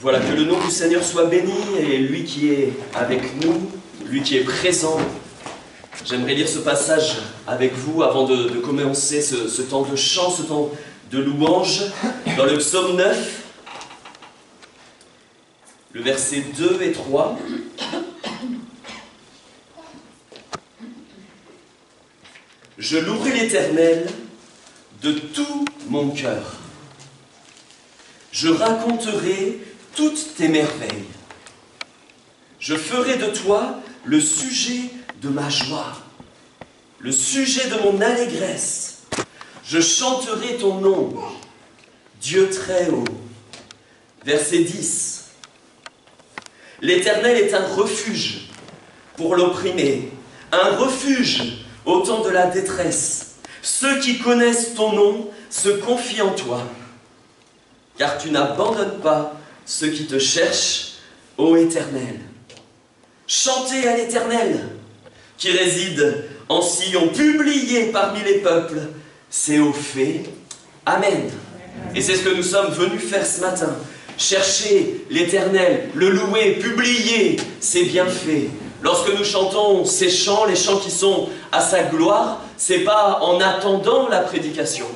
Voilà, que le nom du Seigneur soit béni, et lui qui est avec nous, lui qui est présent. J'aimerais lire ce passage avec vous avant de commencer ce temps de chant, ce temps de louange, dans le psaume 9, le verset 2 et 3. Je louerai l'Éternel de tout mon cœur. Je raconterai toutes tes merveilles. Je ferai de toi le sujet de ma joie, le sujet de mon allégresse. Je chanterai ton nom, Dieu très haut. Verset 10. L'Éternel est un refuge pour l'opprimé, un refuge au temps de la détresse. Ceux qui connaissent ton nom se confient en toi, car tu n'abandonnes pas ceux qui te cherchent, ô Éternel. Chantez à l'Éternel, qui réside en Sion, publié parmi les peuples ses hauts faits. Amen. Et c'est ce que nous sommes venus faire ce matin. Chercher l'Éternel, le louer, publier ses bienfaits. Lorsque nous chantons ces chants, les chants qui sont à sa gloire, c'est pas en attendant la prédication.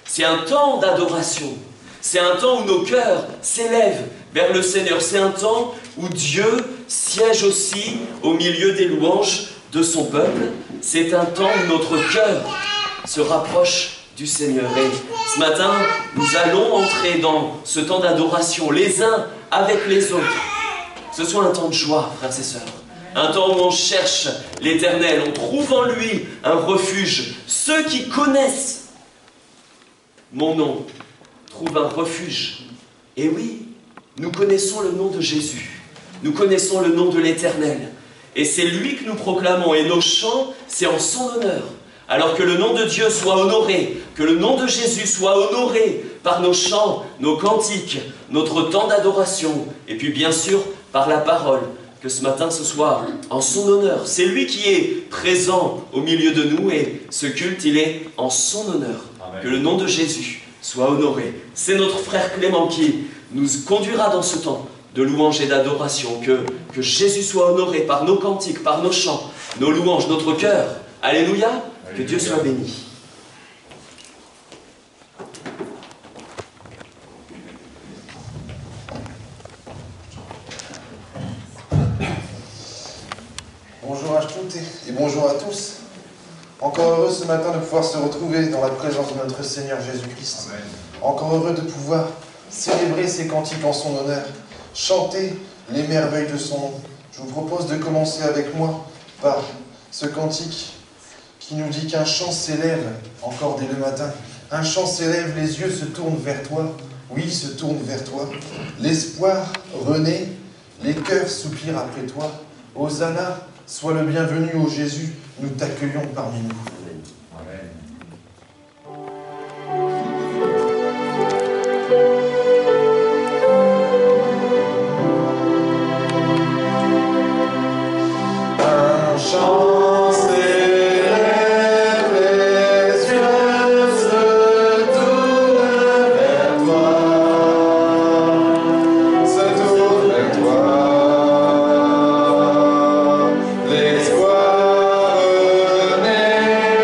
C'est un temps d'adoration. C'est un temps où nos cœurs s'élèvent vers le Seigneur. C'est un temps où Dieu siège aussi au milieu des louanges de son peuple. C'est un temps où notre cœur se rapproche du Seigneur. Et ce matin, nous allons entrer dans ce temps d'adoration, les uns avec les autres. Que ce soit un temps de joie, frères et sœurs. Un temps où on cherche l'Éternel, on trouve en lui un refuge. Ceux qui connaissent mon nom trouvent un refuge. Et oui, nous connaissons le nom de Jésus. Nous connaissons le nom de l'Éternel. Et c'est lui que nous proclamons. Et nos chants, c'est en son honneur. Alors que le nom de Dieu soit honoré, que le nom de Jésus soit honoré par nos chants, nos cantiques, notre temps d'adoration. Et puis bien sûr, par la parole. Que ce matin, ce soit en son honneur. C'est lui qui est présent au milieu de nous et ce culte, il est en son honneur. Amen. Que le nom de Jésus soit honoré. C'est notre frère Clément qui nous conduira dans ce temps de louange et d'adoration. Que Jésus soit honoré par nos cantiques, par nos chants, nos louanges, notre cœur. Alléluia. Alléluia. Que Dieu soit béni. Bonjour à toutes et bonjour à tous. Encore heureux ce matin de pouvoir se retrouver dans la présence de notre Seigneur Jésus-Christ. Encore heureux de pouvoir célébrer ses cantiques en son honneur, chanter les merveilles de son nom. Je vous propose de commencer avec moi par ce cantique qui nous dit qu'un chant s'élève encore dès le matin. Un chant s'élève, les yeux se tournent vers toi. Oui, se tournent vers toi. L'espoir renaît, les cœurs soupirent après toi. Hosanna, sois le bienvenu, ô Jésus, nous t'accueillons parmi nous. Amen. Un chant s'élève, les yeux se tournent vers toi, se tournent vers toi. L'espoir renaît.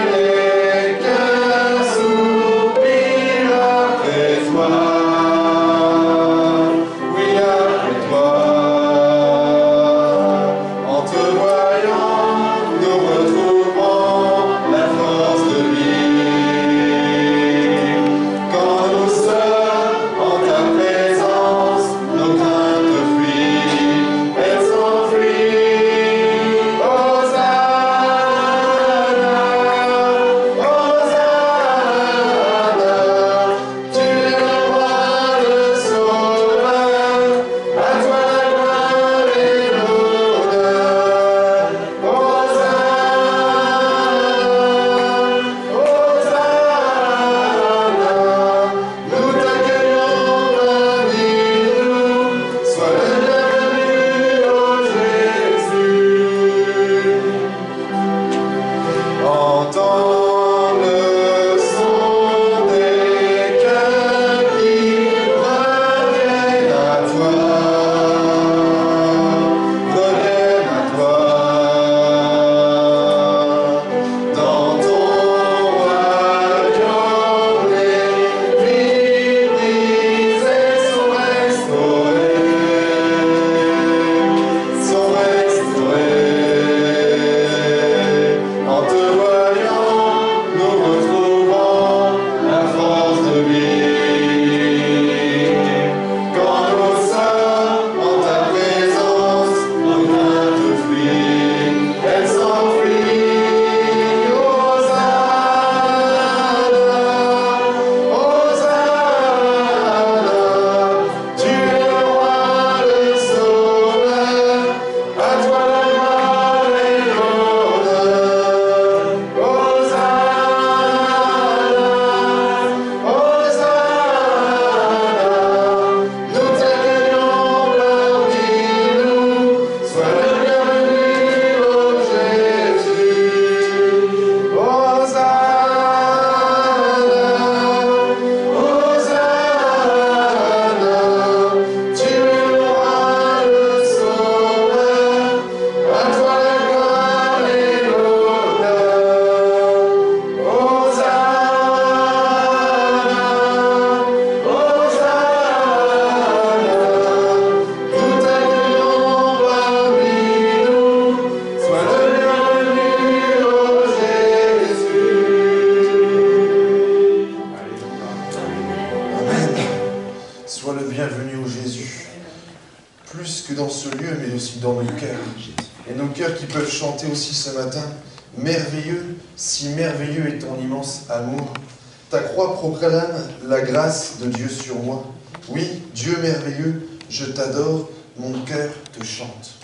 plus que dans ce lieu, mais aussi dans nos cœurs. Et nos cœurs qui peuvent chanter aussi ce matin, merveilleux, si merveilleux est ton immense amour. Ta croix proclame la grâce de Dieu sur moi. Oui, Dieu merveilleux, je t'adore, mon cœur te chante.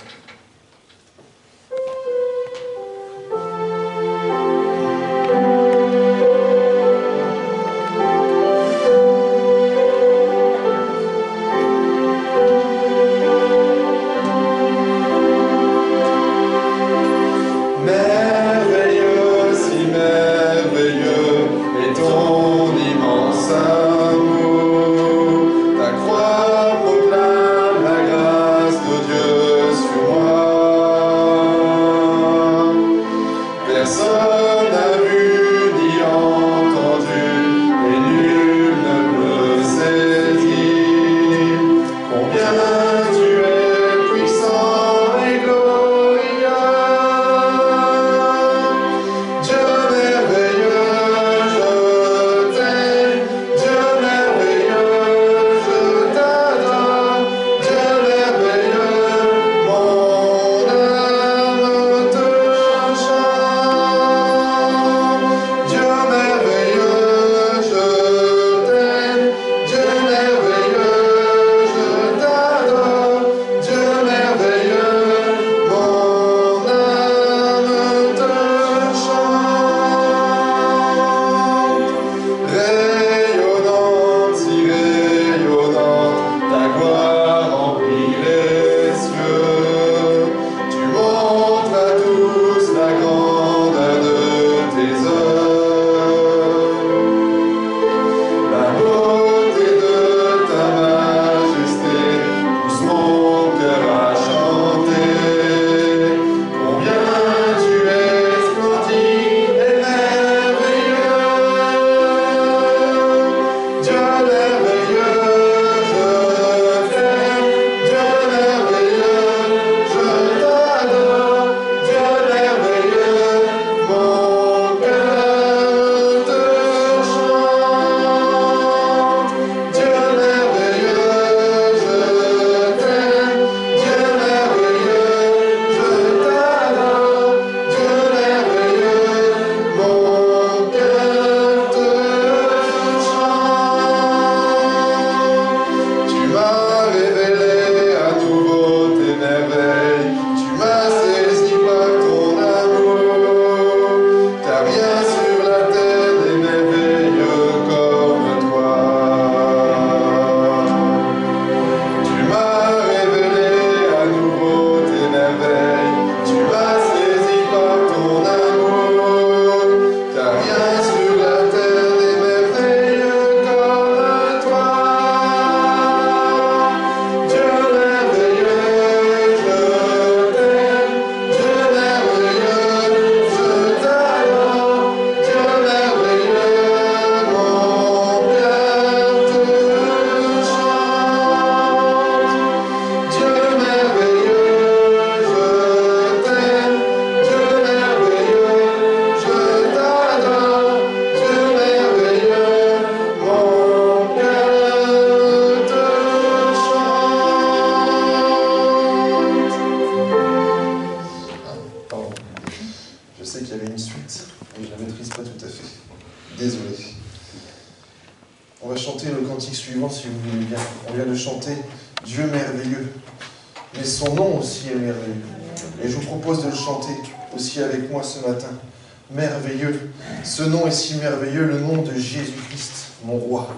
Ce nom est si merveilleux, le nom de Jésus-Christ, mon roi.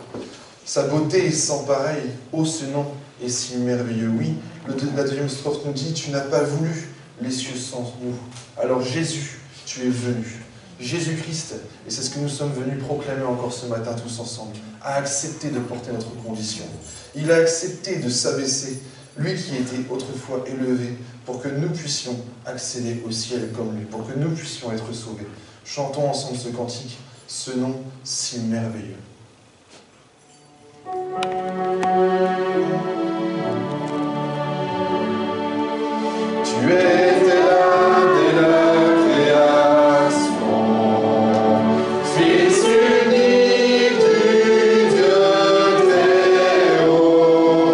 Sa beauté est sans pareil. Oh, ce nom est si merveilleux. Oui, la deuxième strophe nous dit, tu n'as pas voulu les cieux sans nous. Alors Jésus, tu es venu. Jésus-Christ, et c'est ce que nous sommes venus proclamer encore ce matin tous ensemble, a accepté de porter notre condition. Il a accepté de s'abaisser, lui qui était autrefois élevé, pour que nous puissions accéder au ciel comme lui, pour que nous puissions être sauvés. Chantons ensemble ce cantique, ce nom si merveilleux. Tu étais là dès la création, Fils unique du Dieu très haut.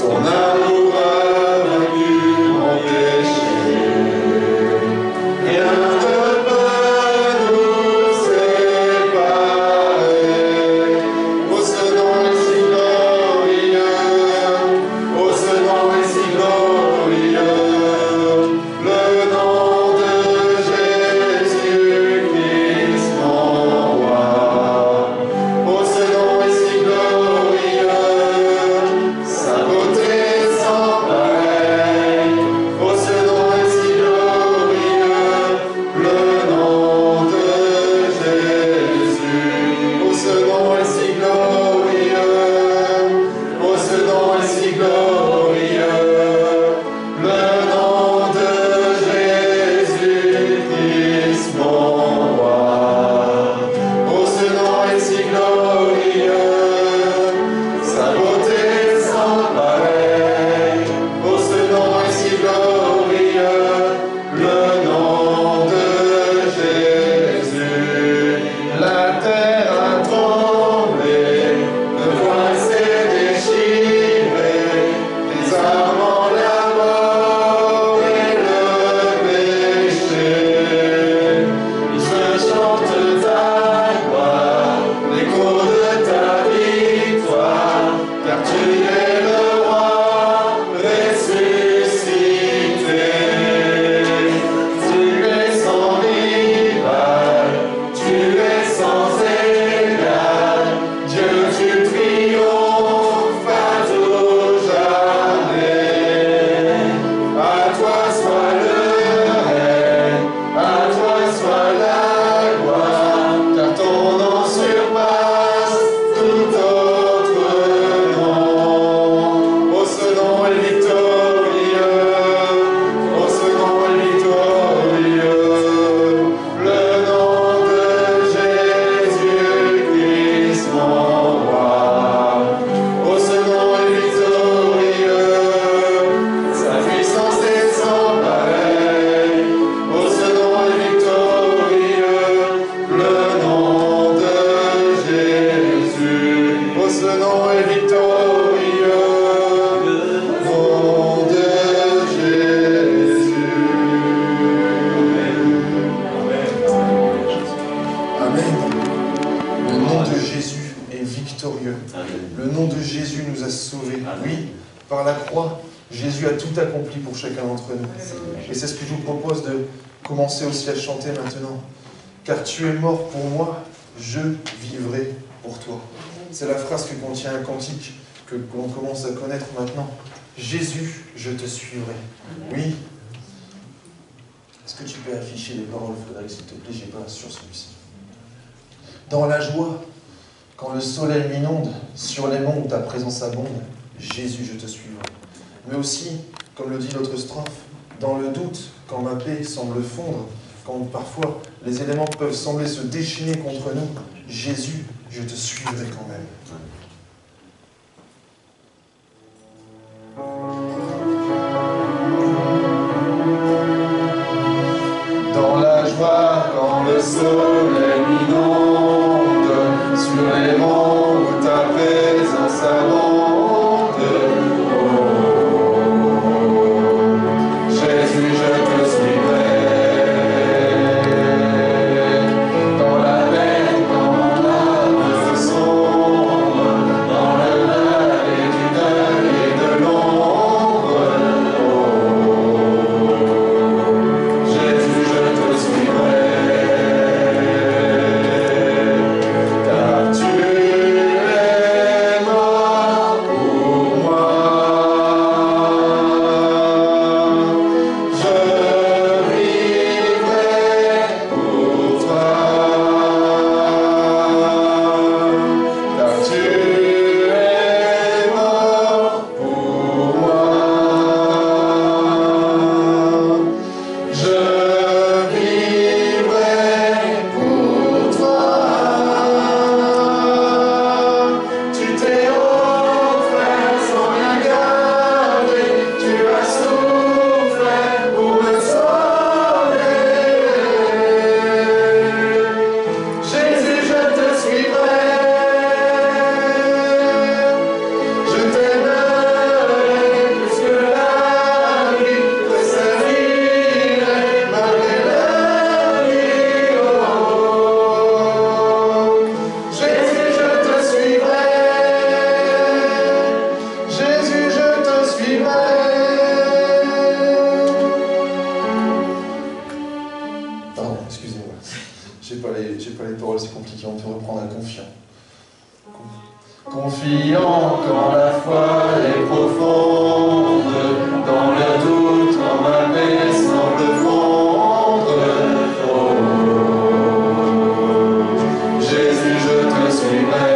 ton amour a vaincu mon péché. Rien ne peut nous séparer. Oh, ce nom est si glorieux, oh, ce nom est si glorieux, le nom de Jésus-Christ, mon roi. Oh, ce nom est si glorieux, sa beauté sans pareil. Oh, ce nom est si glorieux, le nom de Jésus. Oh, ce nom est si glorieux, oh, ce nom est si glorieux, le nom de Jésus-Christ, mon roi. Oh, ce nom est si glorieux, sa beauté sans pareil. Oh, ce nom est si glorieux, le nom de Jésus. La terre a tremblé, le voile s'est déchiré, les amants, la mort et le péché. Ils se chantent ta gloire, l'écho de ta victoire, car tu es le roi ressuscité. Tu es sans rival, tu es sans égal, Dieu tu triomphes à tout jamais. À toi soit le règne, à toi soit la gloire, car ton nom surpasse tout autre nom. Oh, ce nom est victorieux, oh, ce nom est victorieux, le nom de Jésus-Christ, mon roi. Oh, ce nom est victorieux, sa puissance est sans pareil. Oh, ce nom est victorieux, le nom de Jésus. Oh, ce nom est victorieux, le nom de Jésus. Amen. Le nom de Jésus est victorieux. Le nom de Jésus nous a sauvés. Oui, par la croix, Jésus a tout accompli pour chacun d'entre nous. Et c'est ce que je vous propose de commencer aussi à chanter maintenant. Car tu es mort pour moi, je vivrai pour toi. C'est la phrase que contient un cantique que l'on commence à connaître maintenant. Jésus, je te suivrai. Oui. Est-ce que tu peux afficher les paroles, Frédéric, s'il te plaît? J'ai pas sur celui-ci. Dans la joie, quand le soleil m'inonde, sur les monts où ta présence abonde, Jésus, je te suivrai. Mais aussi, comme le dit l'autre strophe, dans le doute, quand ma paix semble fondre, quand parfois les éléments peuvent sembler se déchaîner contre nous, Jésus, je te suivrai quand même. Dans la joie, quand le soleil m'inonde, sur les monts où ta présence abonde, Jésus, je te suivrai. Dans la peine, quand mon âme se sombre, confiant. Confiant quand la foi est profonde, dans le doute, quand ma paix semble fondre. Oh, Jésus, je te suivrai.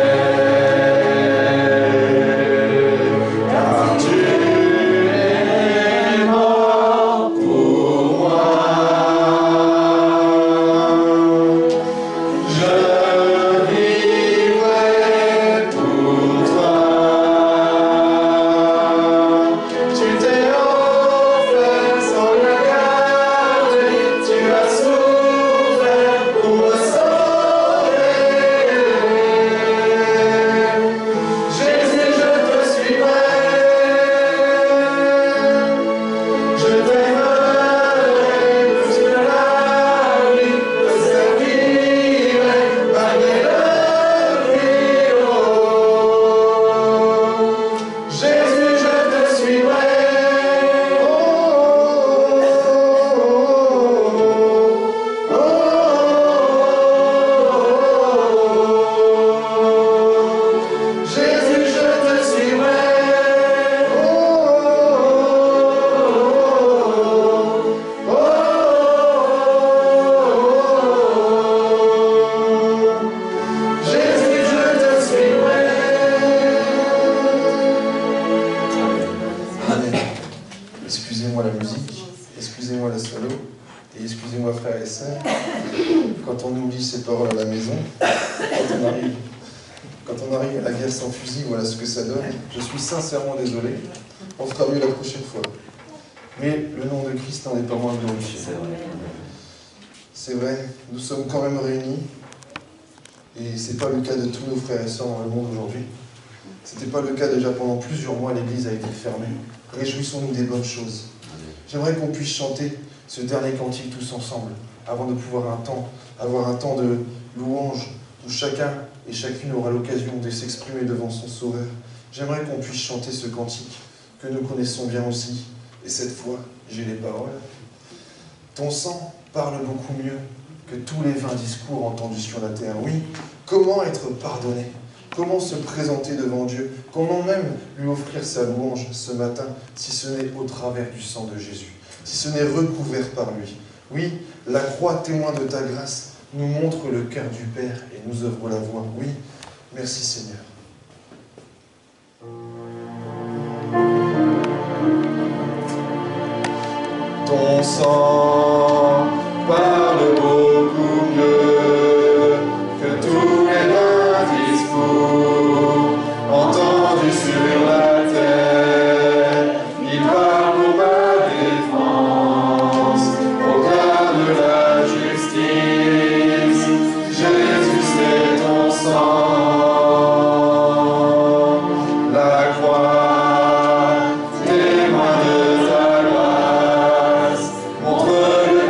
Excusez-moi la musique, excusez-moi la solo, et excusez-moi frères et sœurs, quand on oublie ces paroles à la maison, quand on arrive à la guerre sans fusil, voilà ce que ça donne. Je suis sincèrement désolé, on fera mieux la prochaine fois. Mais le nom de Christ n'en est pas moins glorifié. C'est vrai, nous sommes quand même réunis, et c'est pas le cas de tous nos frères et sœurs dans le monde aujourd'hui. C'était pas le cas déjà pendant plusieurs mois, l'église a été fermée. Réjouissons-nous des bonnes choses. J'aimerais qu'on puisse chanter ce dernier cantique tous ensemble, avant de pouvoir avoir un temps de louange, où chacun et chacune aura l'occasion de s'exprimer devant son Sauveur. J'aimerais qu'on puisse chanter ce cantique, que nous connaissons bien aussi, et cette fois, j'ai les paroles. Ton sang parle beaucoup mieux que tous les 20 discours entendus sur la terre. Oui, comment être pardonné? Comment se présenter devant Dieu? Comment même lui offrir sa louange ce matin, si ce n'est au travers du sang de Jésus, si ce n'est recouvert par lui? Oui, la croix, témoin de ta grâce, nous montre le cœur du Père et nous ouvre la voie. Oui, merci Seigneur. Ton sang parle beaucoup mieux que tous les discours entendus sur la terre. Il parle pour ma défense, proclame la justice. Jésus, c'est ton sang, la croix, témoin de ta grâce, montre le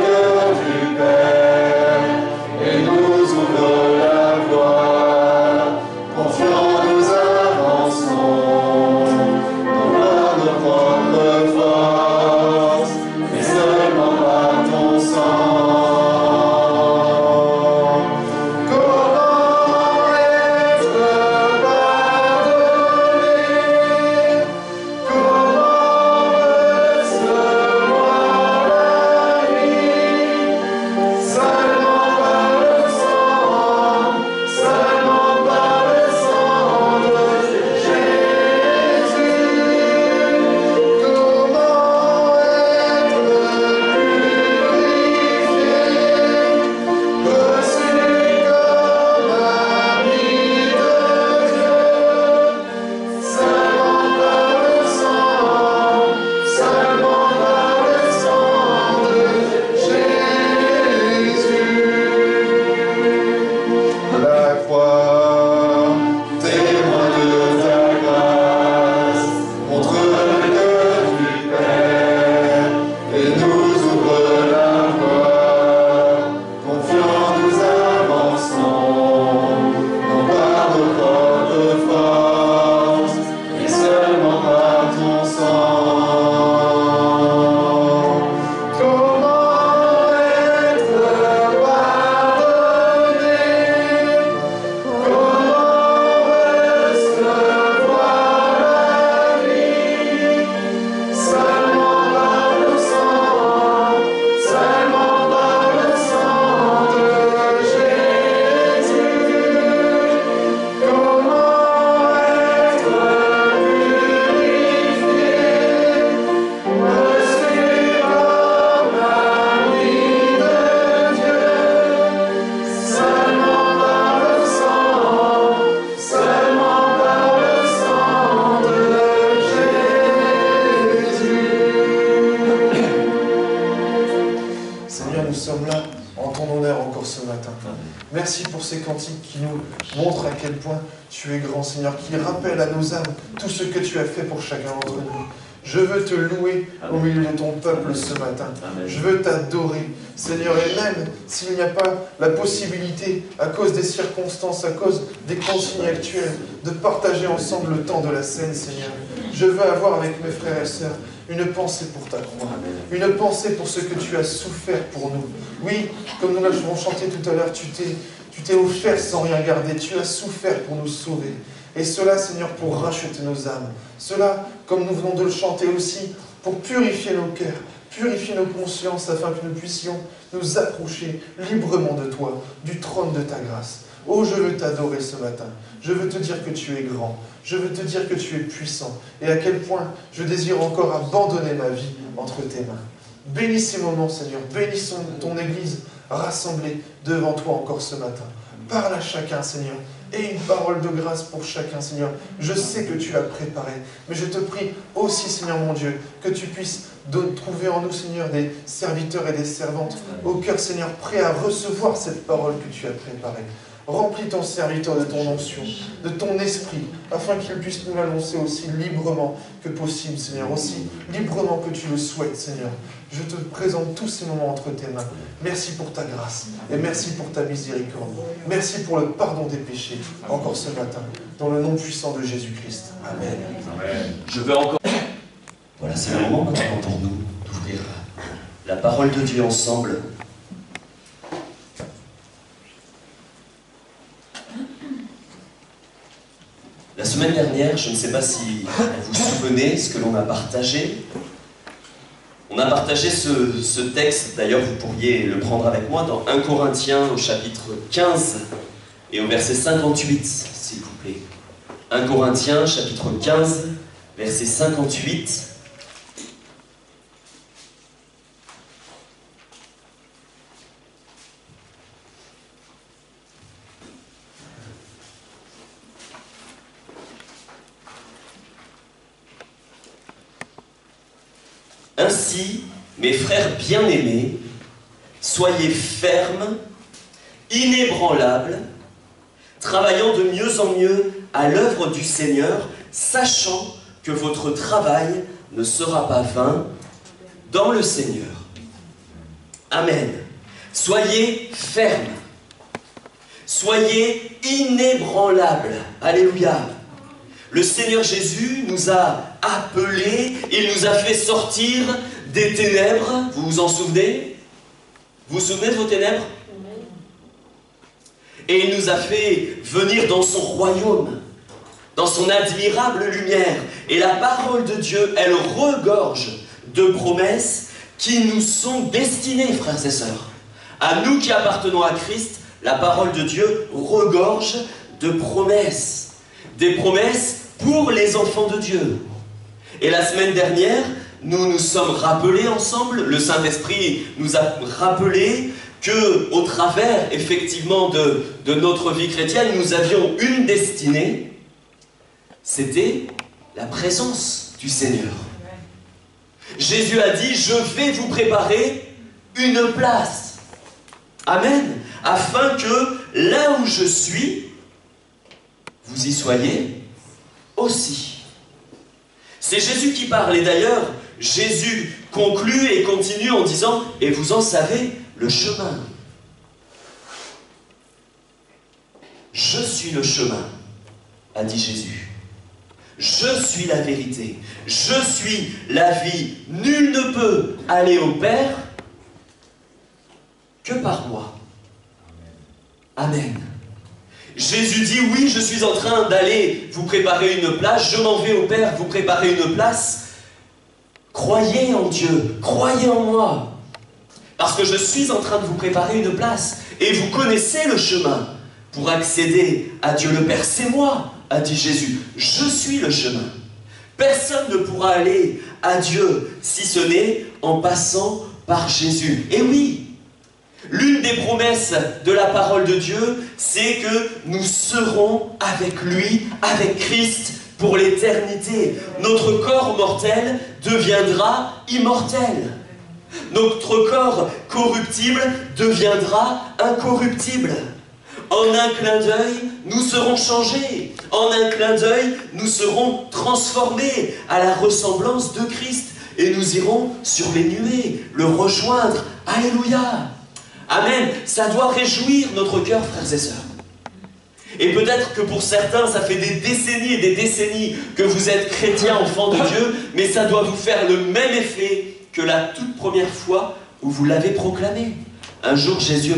encore ce matin. Merci pour ces cantiques qui nous montrent à quel point tu es grand, Seigneur, qui rappellent à nos âmes tout ce que tu as fait pour chacun d'entre nous. Je veux te louer au milieu de ton peuple ce matin. Je veux t'adorer, Seigneur, et même s'il n'y a pas la possibilité, à cause des circonstances, à cause des consignes actuelles, de partager ensemble le temps de la scène, Seigneur, je veux avoir avec mes frères et sœurs une pensée pour ta croix, une pensée pour ce que tu as souffert pour nous. Oui, comme nous l'avons chanté tout à l'heure, tu t'es offert sans rien garder, tu as souffert pour nous sauver. Et cela, Seigneur, pour racheter nos âmes. Cela, comme nous venons de le chanter aussi, pour purifier nos cœurs, purifier nos consciences, afin que nous puissions nous approcher librement de toi, du trône de ta grâce. Oh, je veux t'adorer ce matin. Je veux te dire que tu es grand. Je veux te dire que tu es puissant. Et à quel point je désire encore abandonner ma vie entre tes mains. Bénis ces moments, Seigneur. Bénis ton Église rassemblée devant toi encore ce matin. Parle à chacun, Seigneur. Et une parole de grâce pour chacun, Seigneur. Je sais que tu l'as préparé, mais je te prie aussi, Seigneur mon Dieu, que tu puisses trouver en nous, Seigneur, des serviteurs et des servantes au cœur, Seigneur, prêts à recevoir cette parole que tu as préparée. Remplis ton serviteur de ton onction, de ton esprit, afin qu'il puisse nous l'annoncer aussi librement que possible, Seigneur, aussi librement que tu le souhaites, Seigneur. Je te présente tous ces moments entre tes mains. Merci pour ta grâce et merci pour ta miséricorde. Merci pour le pardon des péchés, encore ce matin, dans le nom puissant de Jésus-Christ. Amen. Amen. Je veux encore... Voilà, c'est le moment maintenant pour nous d'ouvrir la parole de Dieu ensemble. La semaine dernière, je ne sais pas si vous vous souvenez ce que l'on a partagé. On a partagé ce texte, d'ailleurs vous pourriez le prendre avec moi, dans 1 Corinthiens au chapitre 15 et au verset 58, s'il vous plaît. 1 Corinthiens chapitre 15, verset 58. Ainsi, mes frères bien-aimés, soyez fermes, inébranlables, travaillant de mieux en mieux à l'œuvre du Seigneur, sachant que votre travail ne sera pas vain dans le Seigneur. Amen. Soyez fermes, soyez inébranlables. Alléluia. Le Seigneur Jésus nous a appelés, il nous a fait sortir des ténèbres. Vous vous en souvenez? Vous vous souvenez de vos ténèbres? Et il nous a fait venir dans son royaume, dans son admirable lumière. Et la parole de Dieu, elle regorge de promesses qui nous sont destinées, frères et sœurs. À nous qui appartenons à Christ, la parole de Dieu regorge de promesses. Des promesses pour les enfants de Dieu. Et la semaine dernière, nous nous sommes rappelés ensemble, le Saint-Esprit nous a rappelé que, au travers, effectivement, de notre vie chrétienne, nous avions une destinée, c'était la présence du Seigneur. Jésus a dit, je vais vous préparer une place. Amen. Afin que, là où je suis, vous y soyez aussi. C'est Jésus qui parle, et d'ailleurs, Jésus conclut et continue en disant, et vous en savez le chemin. Je suis le chemin, a dit Jésus. Je suis la vérité. Je suis la vie. Nul ne peut aller au Père que par moi. Amen. Jésus dit, oui, je suis en train d'aller vous préparer une place, je m'en vais au Père vous préparer une place. Croyez en Dieu, croyez en moi, parce que je suis en train de vous préparer une place, et vous connaissez le chemin pour accéder à Dieu le Père. C'est moi, a dit Jésus, je suis le chemin. Personne ne pourra aller à Dieu si ce n'est en passant par Jésus. Et oui, l'une des promesses de la parole de Dieu, c'est que nous serons avec lui, avec Christ, pour l'éternité. Notre corps mortel deviendra immortel. Notre corps corruptible deviendra incorruptible. En un clin d'œil, nous serons changés. En un clin d'œil, nous serons transformés à la ressemblance de Christ. Et nous irons sur les nuées, le rejoindre. Alléluia! Amen! Ça doit réjouir notre cœur, frères et sœurs. Et peut-être que pour certains, ça fait des décennies et des décennies que vous êtes chrétiens, enfants de Dieu, mais ça doit vous faire le même effet que la toute première fois où vous l'avez proclamé. Un jour, Jésus,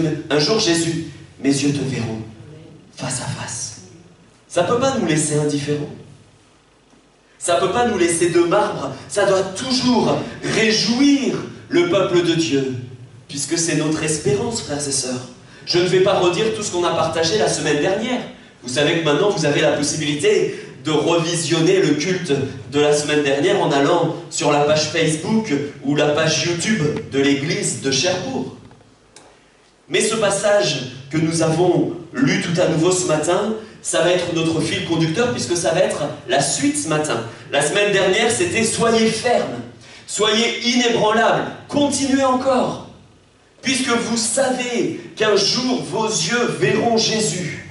mes yeux te verront face à face. Ça ne peut pas nous laisser indifférents. Ça ne peut pas nous laisser de marbre. Ça doit toujours réjouir le peuple de Dieu, puisque c'est notre espérance, frères et sœurs. Je ne vais pas redire tout ce qu'on a partagé la semaine dernière. Vous savez que maintenant, vous avez la possibilité de revisionner le culte de la semaine dernière en allant sur la page Facebook ou la page YouTube de l'église de Cherbourg. Mais ce passage que nous avons lu tout à nouveau ce matin, ça va être notre fil conducteur puisque ça va être la suite ce matin. La semaine dernière, c'était « Soyez fermes, soyez inébranlables, continuez encore ». Puisque vous savez qu'un jour vos yeux verront Jésus,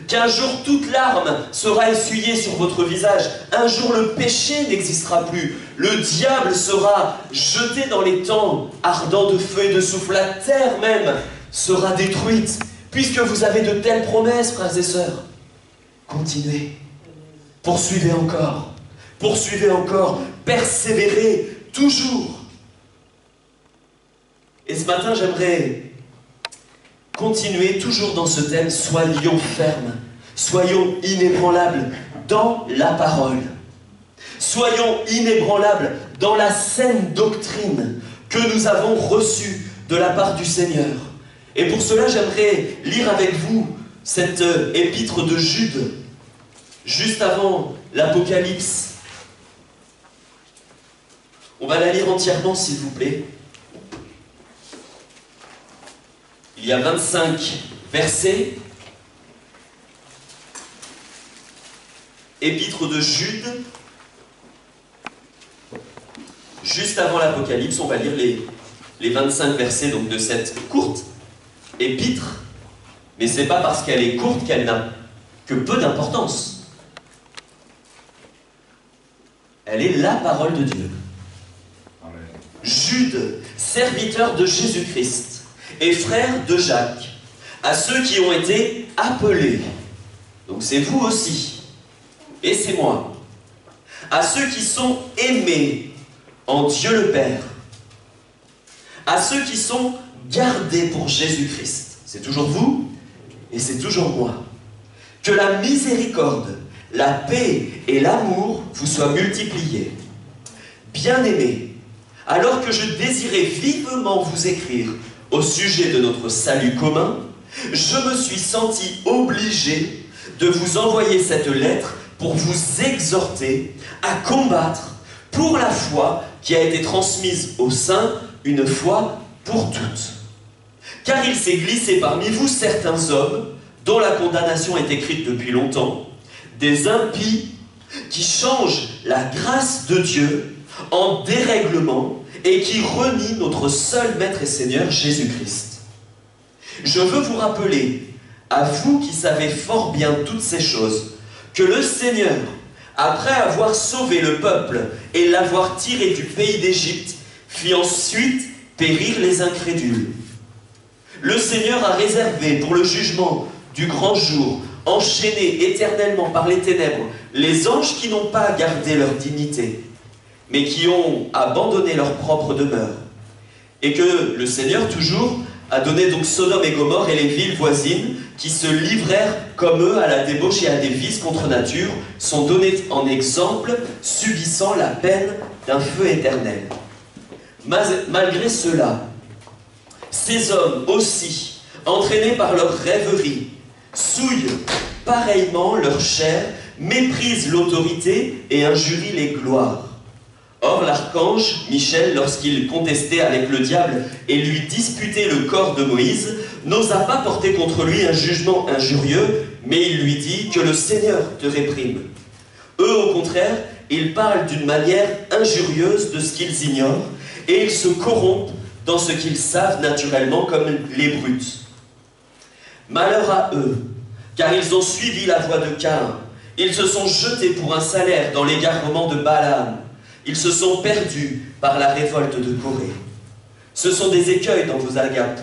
qu'un jour toute larme sera essuyée sur votre visage, un jour le péché n'existera plus, le diable sera jeté dans les temps ardents de feu et de souffle, la terre même sera détruite, puisque vous avez de telles promesses, frères et sœurs. Continuez, poursuivez encore, persévérez toujours. Et ce matin, j'aimerais continuer toujours dans ce thème, soyons fermes, soyons inébranlables dans la parole. Soyons inébranlables dans la saine doctrine que nous avons reçue de la part du Seigneur. Et pour cela, j'aimerais lire avec vous cette épître de Jude, juste avant l'Apocalypse. On va la lire entièrement, s'il vous plaît. Il y a 25 versets. Épître de Jude. Juste avant l'Apocalypse, on va lire les 25 versets donc, de cette courte épître. Mais ce n'est pas parce qu'elle est courte qu'elle n'a que peu d'importance. Elle est la parole de Dieu. Amen. Jude, serviteur de Jésus-Christ, et frère de Jacques, à ceux qui ont été appelés, donc c'est vous aussi, et c'est moi, à ceux qui sont aimés en Dieu le Père, à ceux qui sont gardés pour Jésus-Christ, c'est toujours vous, et c'est toujours moi, que la miséricorde, la paix et l'amour vous soient multipliés. Bien-aimés, alors que je désirais vivement vous écrire au sujet de notre salut commun, je me suis senti obligé de vous envoyer cette lettre pour vous exhorter à combattre pour la foi qui a été transmise aux saints une fois pour toutes. Car il s'est glissé parmi vous certains hommes dont la condamnation est écrite depuis longtemps, des impies qui changent la grâce de Dieu en dérèglement et qui renie notre seul Maître et Seigneur Jésus-Christ. Je veux vous rappeler, à vous qui savez fort bien toutes ces choses, que le Seigneur, après avoir sauvé le peuple et l'avoir tiré du pays d'Égypte, fit ensuite périr les incrédules. Le Seigneur a réservé pour le jugement du grand jour, enchaînés éternellement par les ténèbres, les anges qui n'ont pas gardé leur dignité, mais qui ont abandonné leur propre demeure. Et que le Seigneur, toujours, a donné donc Sodome et Gomorrhe et les villes voisines, qui se livrèrent comme eux à la débauche et à des vices contre nature, sont donnés en exemple, subissant la peine d'un feu éternel. Malgré cela, ces hommes aussi, entraînés par leur rêverie, souillent pareillement leur chair, méprisent l'autorité et injurient les gloires. Or, l'archange Michel, lorsqu'il contestait avec le diable et lui disputait le corps de Moïse, n'osa pas porter contre lui un jugement injurieux, mais il lui dit que le Seigneur te réprime. Eux, au contraire, ils parlent d'une manière injurieuse de ce qu'ils ignorent, et ils se corrompent dans ce qu'ils savent naturellement comme les brutes. Malheur à eux, car ils ont suivi la voie de Caïn. Ils se sont jetés pour un salaire dans l'égarement de Balaam. Ils se sont perdus par la révolte de Corée. Ce sont des écueils dans vos agapes,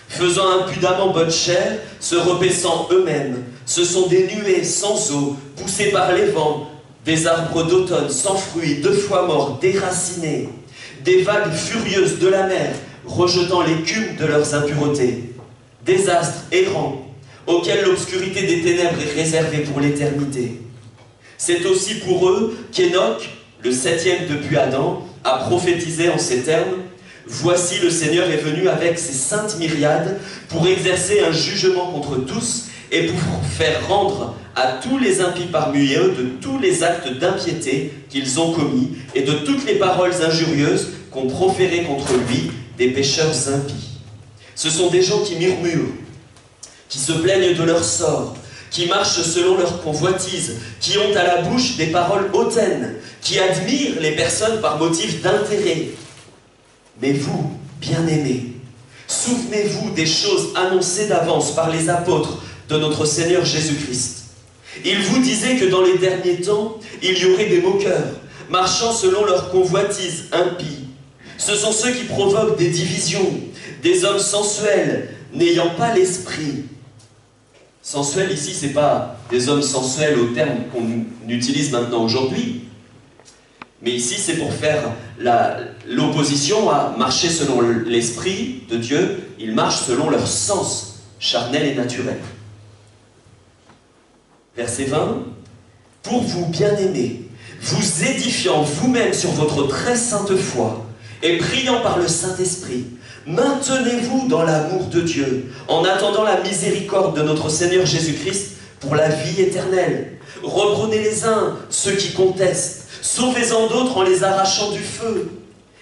faisant impudemment bonne chère, se repaissant eux-mêmes. Ce sont des nuées sans eau, poussées par les vents, des arbres d'automne sans fruits, 2 fois morts, déracinés, des vagues furieuses de la mer, rejetant l'écume de leurs impuretés, des astres errants, auxquels l'obscurité des ténèbres est réservée pour l'éternité. C'est aussi pour eux qu'Enoch, le 7e depuis Adam, a prophétisé en ces termes: « Voici le Seigneur est venu avec ses saintes myriades pour exercer un jugement contre tous et pour faire rendre à tous les impies parmi eux de tous les actes d'impiété qu'ils ont commis et de toutes les paroles injurieuses qu'ont proférées contre lui des pécheurs impies. » Ce sont des gens qui murmurent, qui se plaignent de leur sort, qui marchent selon leur convoitise, qui ont à la bouche des paroles hautaines, qui admirent les personnes par motif d'intérêt. Mais vous, bien-aimés, souvenez-vous des choses annoncées d'avance par les apôtres de notre Seigneur Jésus-Christ. Ils vous disaient que dans les derniers temps, il y aurait des moqueurs, marchant selon leur convoitise impie. Ce sont ceux qui provoquent des divisions, des hommes sensuels, n'ayant pas l'esprit. Sensuel ici, ce n'est pas des hommes sensuels au terme qu'on utilise maintenant aujourd'hui. Mais ici, c'est pour faire l'opposition à marcher selon l'esprit de Dieu. Ils marchent selon leur sens charnel et naturel. Verset 20. « Pour vous, bien-aimés, vous édifiant vous-même sur votre très sainte foi et priant par le Saint-Esprit, maintenez-vous dans l'amour de Dieu, en attendant la miséricorde de notre Seigneur Jésus-Christ pour la vie éternelle. Reprenez les uns ceux qui contestent, sauvez-en d'autres en les arrachant du feu.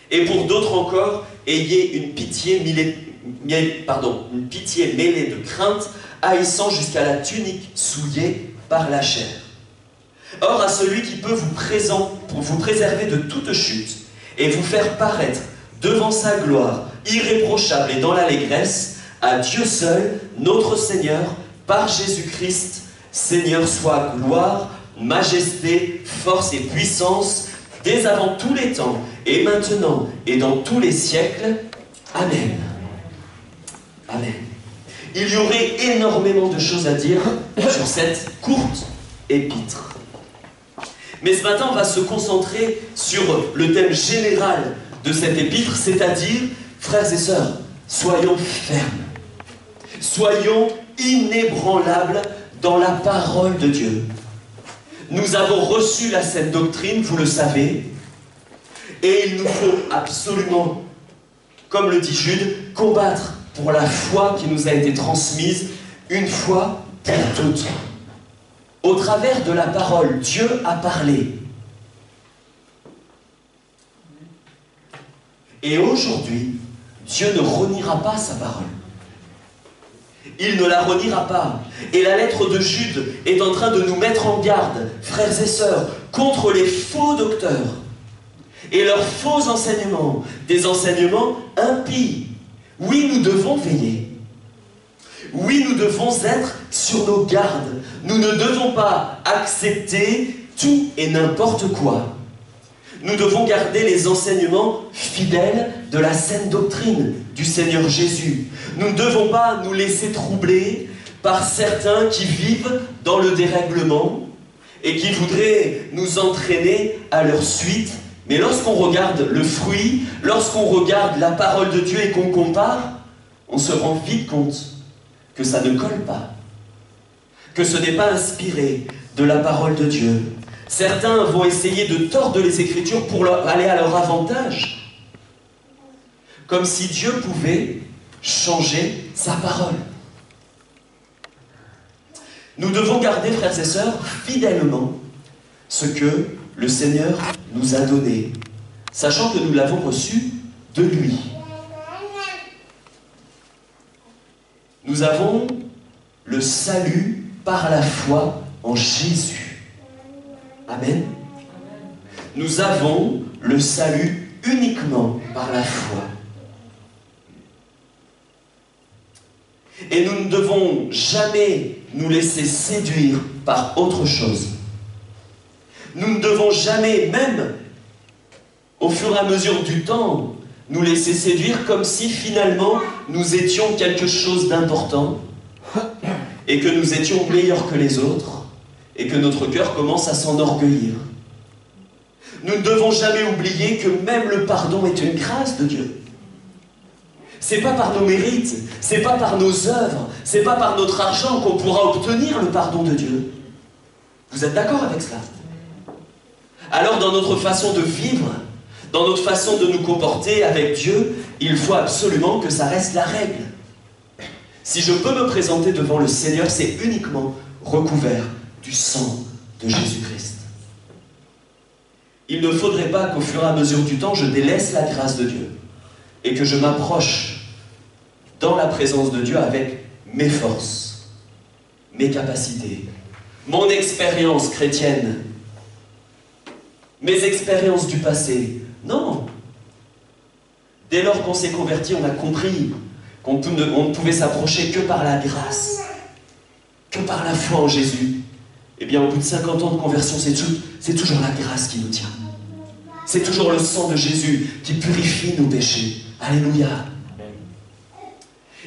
Et pour d'autres encore, ayez une pitié mêlée de crainte, haïssant jusqu'à la tunique souillée par la chair. Or, à celui qui peut vous préserver de toute chute et vous faire paraître devant sa gloire, irréprochable et dans l'allégresse, à Dieu seul, notre Seigneur, par Jésus-Christ, Seigneur soit gloire, majesté, force et puissance, dès avant tous les temps, et maintenant, et dans tous les siècles. Amen. Amen. Il y aurait énormément de choses à dire sur cette courte épître. Mais ce matin, on va se concentrer sur le thème général de cette épître, c'est-à-dire, frères et sœurs, soyons fermes, soyons inébranlables dans la parole de Dieu. Nous avons reçu la saine doctrine, vous le savez, et il nous faut absolument, comme le dit Jude, combattre pour la foi qui nous a été transmise une fois pour toutes. Au travers de la parole, Dieu a parlé. Et aujourd'hui, Dieu ne reniera pas sa parole. Il ne la reniera pas. Et la lettre de Jude est en train de nous mettre en garde, frères et sœurs, contre les faux docteurs et leurs faux enseignements, des enseignements impies. Oui, nous devons veiller. Oui, nous devons être sur nos gardes. Nous ne devons pas accepter tout et n'importe quoi. Nous devons garder les enseignements fidèles de la saine doctrine du Seigneur Jésus. Nous ne devons pas nous laisser troubler par certains qui vivent dans le dérèglement et qui voudraient nous entraîner à leur suite. Mais lorsqu'on regarde le fruit, lorsqu'on regarde la parole de Dieu et qu'on compare, on se rend vite compte que ça ne colle pas, que ce n'est pas inspiré de la parole de Dieu. Certains vont essayer de tordre les Écritures pour aller à leur avantage, comme si Dieu pouvait changer sa parole. Nous devons garder, frères et sœurs, fidèlement ce que le Seigneur nous a donné, sachant que nous l'avons reçu de lui. Nous avons le salut par la foi en Jésus. Amen. Nous avons le salut uniquement par la foi. Et nous ne devons jamais nous laisser séduire par autre chose. Nous ne devons jamais, même au fur et à mesure du temps, nous laisser séduire comme si finalement nous étions quelque chose d'important et que nous étions meilleurs que les autres et que notre cœur commence à s'enorgueillir. Nous ne devons jamais oublier que même le pardon est une grâce de Dieu. C'est pas par nos mérites, c'est pas par nos œuvres, c'est pas par notre argent qu'on pourra obtenir le pardon de Dieu. Vous êtes d'accord avec cela? Alors dans notre façon de vivre, dans notre façon de nous comporter avec Dieu, il faut absolument que ça reste la règle. Si je peux me présenter devant le Seigneur, c'est uniquement recouvert du sang de Jésus-Christ. Il ne faudrait pas qu'au fur et à mesure du temps, je délaisse la grâce de Dieu et que je m'approche dans la présence de Dieu avec mes forces, mes capacités, mon expérience chrétienne, mes expériences du passé. Non. Dès lors qu'on s'est converti, on a compris qu'on ne pouvait s'approcher que par la grâce, que par la foi en Jésus. Eh bien, au bout de 50 ans de conversion, c'est toujours la grâce qui nous tient. C'est toujours le sang de Jésus qui purifie nos péchés. Alléluia.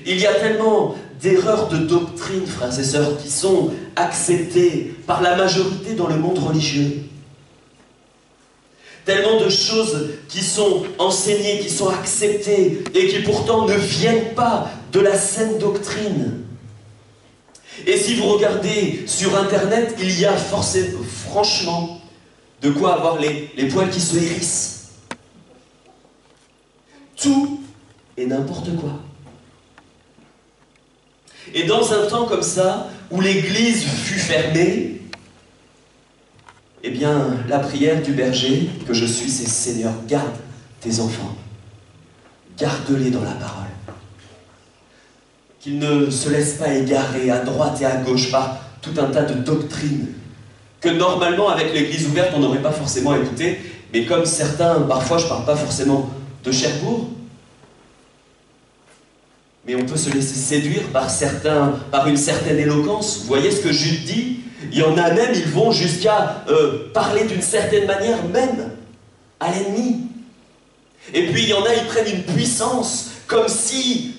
Il y a tellement d'erreurs de doctrine, frères et sœurs, qui sont acceptées par la majorité dans le monde religieux. Tellement de choses qui sont enseignées, qui sont acceptées, et qui pourtant ne viennent pas de la saine doctrine. Et si vous regardez sur Internet, il y a forcément, franchement, de quoi avoir les poils qui se hérissent. Tout et n'importe quoi. Et dans un temps comme ça, où l'église fut fermée, eh bien, la prière du berger que je suis, c'est « Seigneur, garde tes enfants. Garde-les dans la parole. Qu'ils ne se laissent pas égarer à droite et à gauche par tout un tas de doctrines que normalement, avec l'église ouverte, on n'aurait pas forcément écouté. Mais comme certains, parfois, je ne parle pas forcément de Cherbourg, mais on peut se laisser séduire par une certaine éloquence. Vous voyez ce que Jude dit? Il y en a même, ils vont jusqu'à parler d'une certaine manière même à l'ennemi. Et puis il y en a, ils prennent une puissance comme si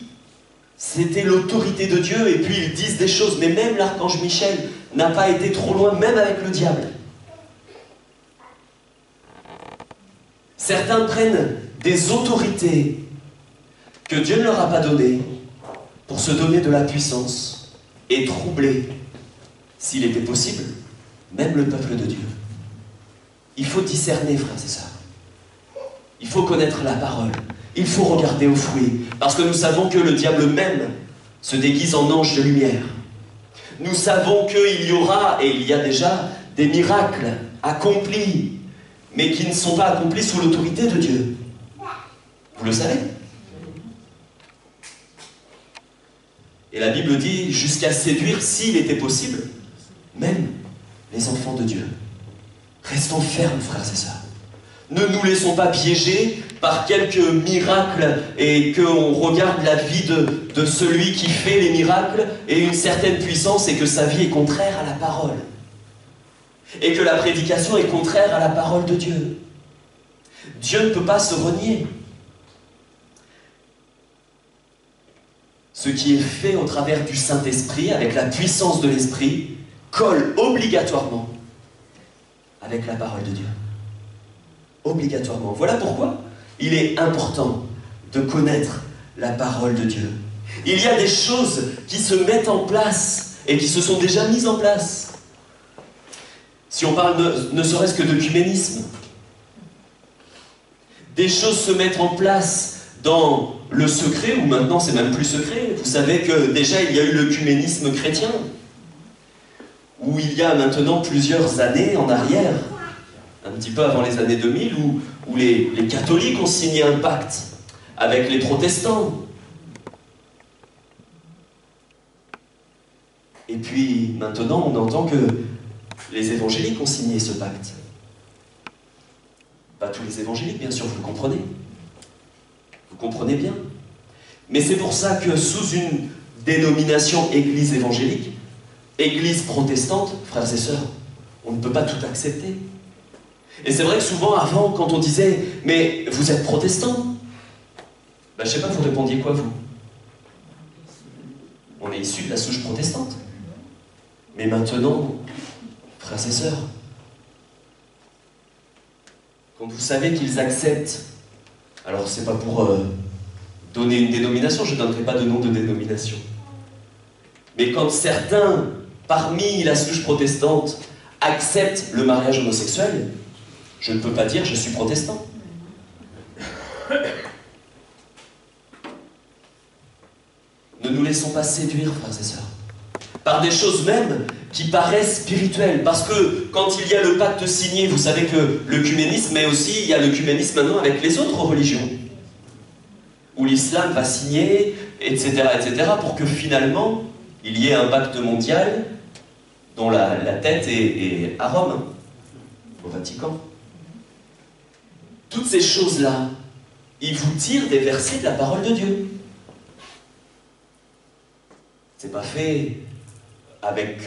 c'était l'autorité de Dieu, et puis ils disent des choses. Mais même l'archange Michel n'a pas été trop loin, même avec le diable. Certains prennent des autorités que Dieu ne leur a pas données pour se donner de la puissance et troubler, s'il était possible, même le peuple de Dieu. Il faut discerner, frères et sœurs. Il faut connaître la parole. Il faut regarder aux fruits. Parce que nous savons que le diable même se déguise en ange de lumière. Nous savons qu'il y aura, et il y a déjà, des miracles accomplis, mais qui ne sont pas accomplis sous l'autorité de Dieu. Vous le savez? Et la Bible dit, jusqu'à séduire, s'il était possible, même les enfants de Dieu. Restons fermes, frères et sœurs. Ne nous laissons pas piéger par quelques miracles et qu'on regarde la vie de celui qui fait les miracles et une certaine puissance et que sa vie est contraire à la parole. Et que la prédication est contraire à la parole de Dieu. Dieu ne peut pas se renier. Ce qui est fait au travers du Saint-Esprit, avec la puissance de l'Esprit, colle obligatoirement avec la parole de Dieu. Obligatoirement. Voilà pourquoi il est important de connaître la parole de Dieu. Il y a des choses qui se mettent en place et qui se sont déjà mises en place. Si on parle ne serait-ce que d'œcuménisme, des choses se mettent en place dans le secret, ou maintenant c'est même plus secret. Vous savez que déjà il y a eu l'œcuménisme chrétien, où il y a maintenant plusieurs années en arrière, un petit peu avant les années 2000, où les catholiques ont signé un pacte avec les protestants. Et puis maintenant on entend que les évangéliques ont signé ce pacte. Pas tous les évangéliques, bien sûr, vous le comprenez. Vous comprenez bien. Mais c'est pour ça que sous une dénomination église évangélique, église protestante, frères et sœurs, on ne peut pas tout accepter. Et c'est vrai que souvent, avant, quand on disait « Mais vous êtes protestant ?» Ben, je sais pas, vous répondiez quoi, vous? On est issus de la souche protestante. Mais maintenant, frères et sœurs, quand vous savez qu'ils acceptent, alors c'est pas pour donner une dénomination, je ne donnerai pas de nom de dénomination, mais quand certains, parmi la souche protestante, acceptent le mariage homosexuel, je ne peux pas dire je suis protestant. Ne nous laissons pas séduire, frères et sœurs, par des choses même qui paraissent spirituelles. Parce que quand il y a le pacte signé, vous savez que l'œcuménisme, mais aussi il y a l'œcuménisme maintenant avec les autres religions, où l'islam va signer, etc., pour que finalement, il y ait un pacte mondial dont la tête est à Rome, hein, au Vatican. Toutes ces choses-là, ils vous tirent des versets de la parole de Dieu. C'est pas fait avec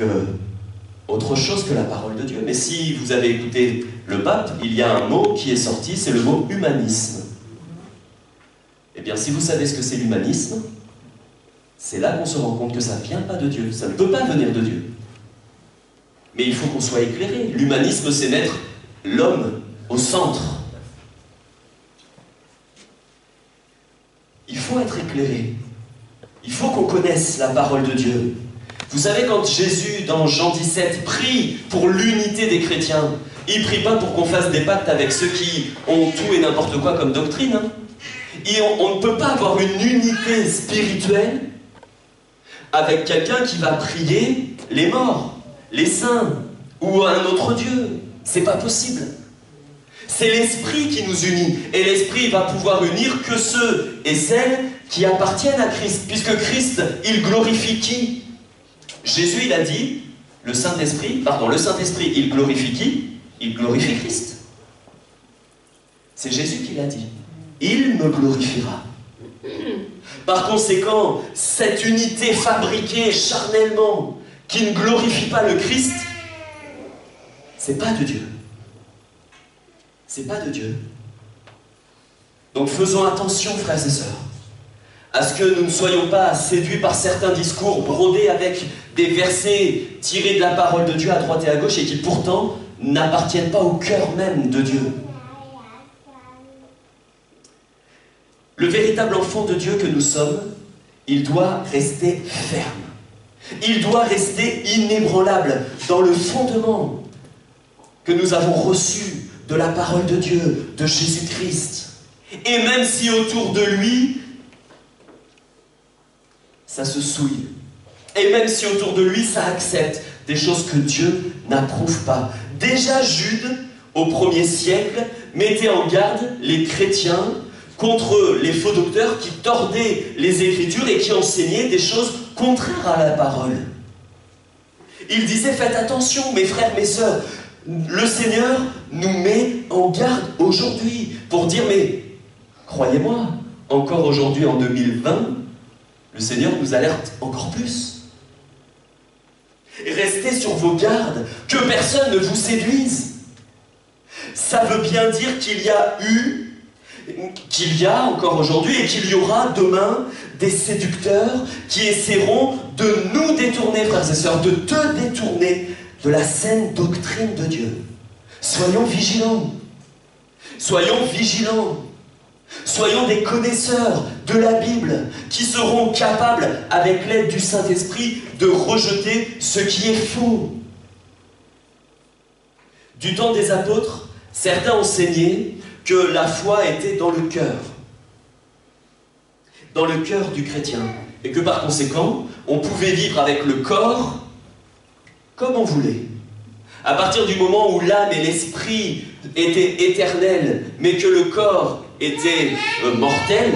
autre chose que la parole de Dieu. Mais si vous avez écouté le pape, il y a un mot qui est sorti, c'est le mot humanisme. Eh bien, si vous savez ce que c'est l'humanisme, c'est là qu'on se rend compte que ça ne vient pas de Dieu, ça ne peut pas venir de Dieu. Mais il faut qu'on soit éclairé. L'humanisme, c'est mettre l'homme au centre. Il faut être éclairé. Il faut qu'on connaisse la parole de Dieu. Vous savez, quand Jésus, dans Jean 17, prie pour l'unité des chrétiens, il ne prie pas pour qu'on fasse des pactes avec ceux qui ont tout et n'importe quoi comme doctrine. Hein. Et on ne peut pas avoir une unité spirituelle avec quelqu'un qui va prier les morts, les saints, ou un autre Dieu. C'est pas possible. C'est l'Esprit qui nous unit. Et l'Esprit va pouvoir unir que ceux et celles qui appartiennent à Christ. Puisque Christ, il glorifie qui? Jésus, il a dit, le Saint-Esprit, il glorifie qui? Il glorifie Christ. C'est Jésus qui l'a dit. Il me glorifiera. Par conséquent, cette unité fabriquée charnellement, qui ne glorifie pas le Christ, c'est pas de Dieu. C'est pas de Dieu. Donc faisons attention, frères et sœurs, à ce que nous ne soyons pas séduits par certains discours brodés avec des versets tirés de la parole de Dieu à droite et à gauche et qui pourtant n'appartiennent pas au cœur même de Dieu. Le véritable enfant de Dieu que nous sommes, il doit rester ferme. Il doit rester inébranlable dans le fondement que nous avons reçu de la parole de Dieu, de Jésus-Christ. Et même si autour de lui, ça se souille. Et même si autour de lui, ça accepte des choses que Dieu n'approuve pas. Déjà Jude, au 1er siècle, mettait en garde les chrétiens contre les faux docteurs qui tordaient les Écritures et qui enseignaient des choses contraires à la parole. Il disait, faites attention, mes frères, mes sœurs, le Seigneur nous met en garde aujourd'hui pour dire, mais croyez-moi, encore aujourd'hui en 2020, le Seigneur nous alerte encore plus. Restez sur vos gardes, que personne ne vous séduise. Ça veut bien dire qu'il y a eu, qu'il y a encore aujourd'hui et qu'il y aura demain des séducteurs qui essaieront de nous détourner, frères et sœurs, de te détourner de la saine doctrine de Dieu. Soyons vigilants. Soyons vigilants. Soyons des connaisseurs de la Bible qui seront capables, avec l'aide du Saint-Esprit, de rejeter ce qui est faux. Du temps des apôtres, certains enseignaient que la foi était dans le cœur du chrétien, et que par conséquent, on pouvait vivre avec le corps comme on voulait. À partir du moment où l'âme et l'esprit étaient éternels, mais que le corps était mortel,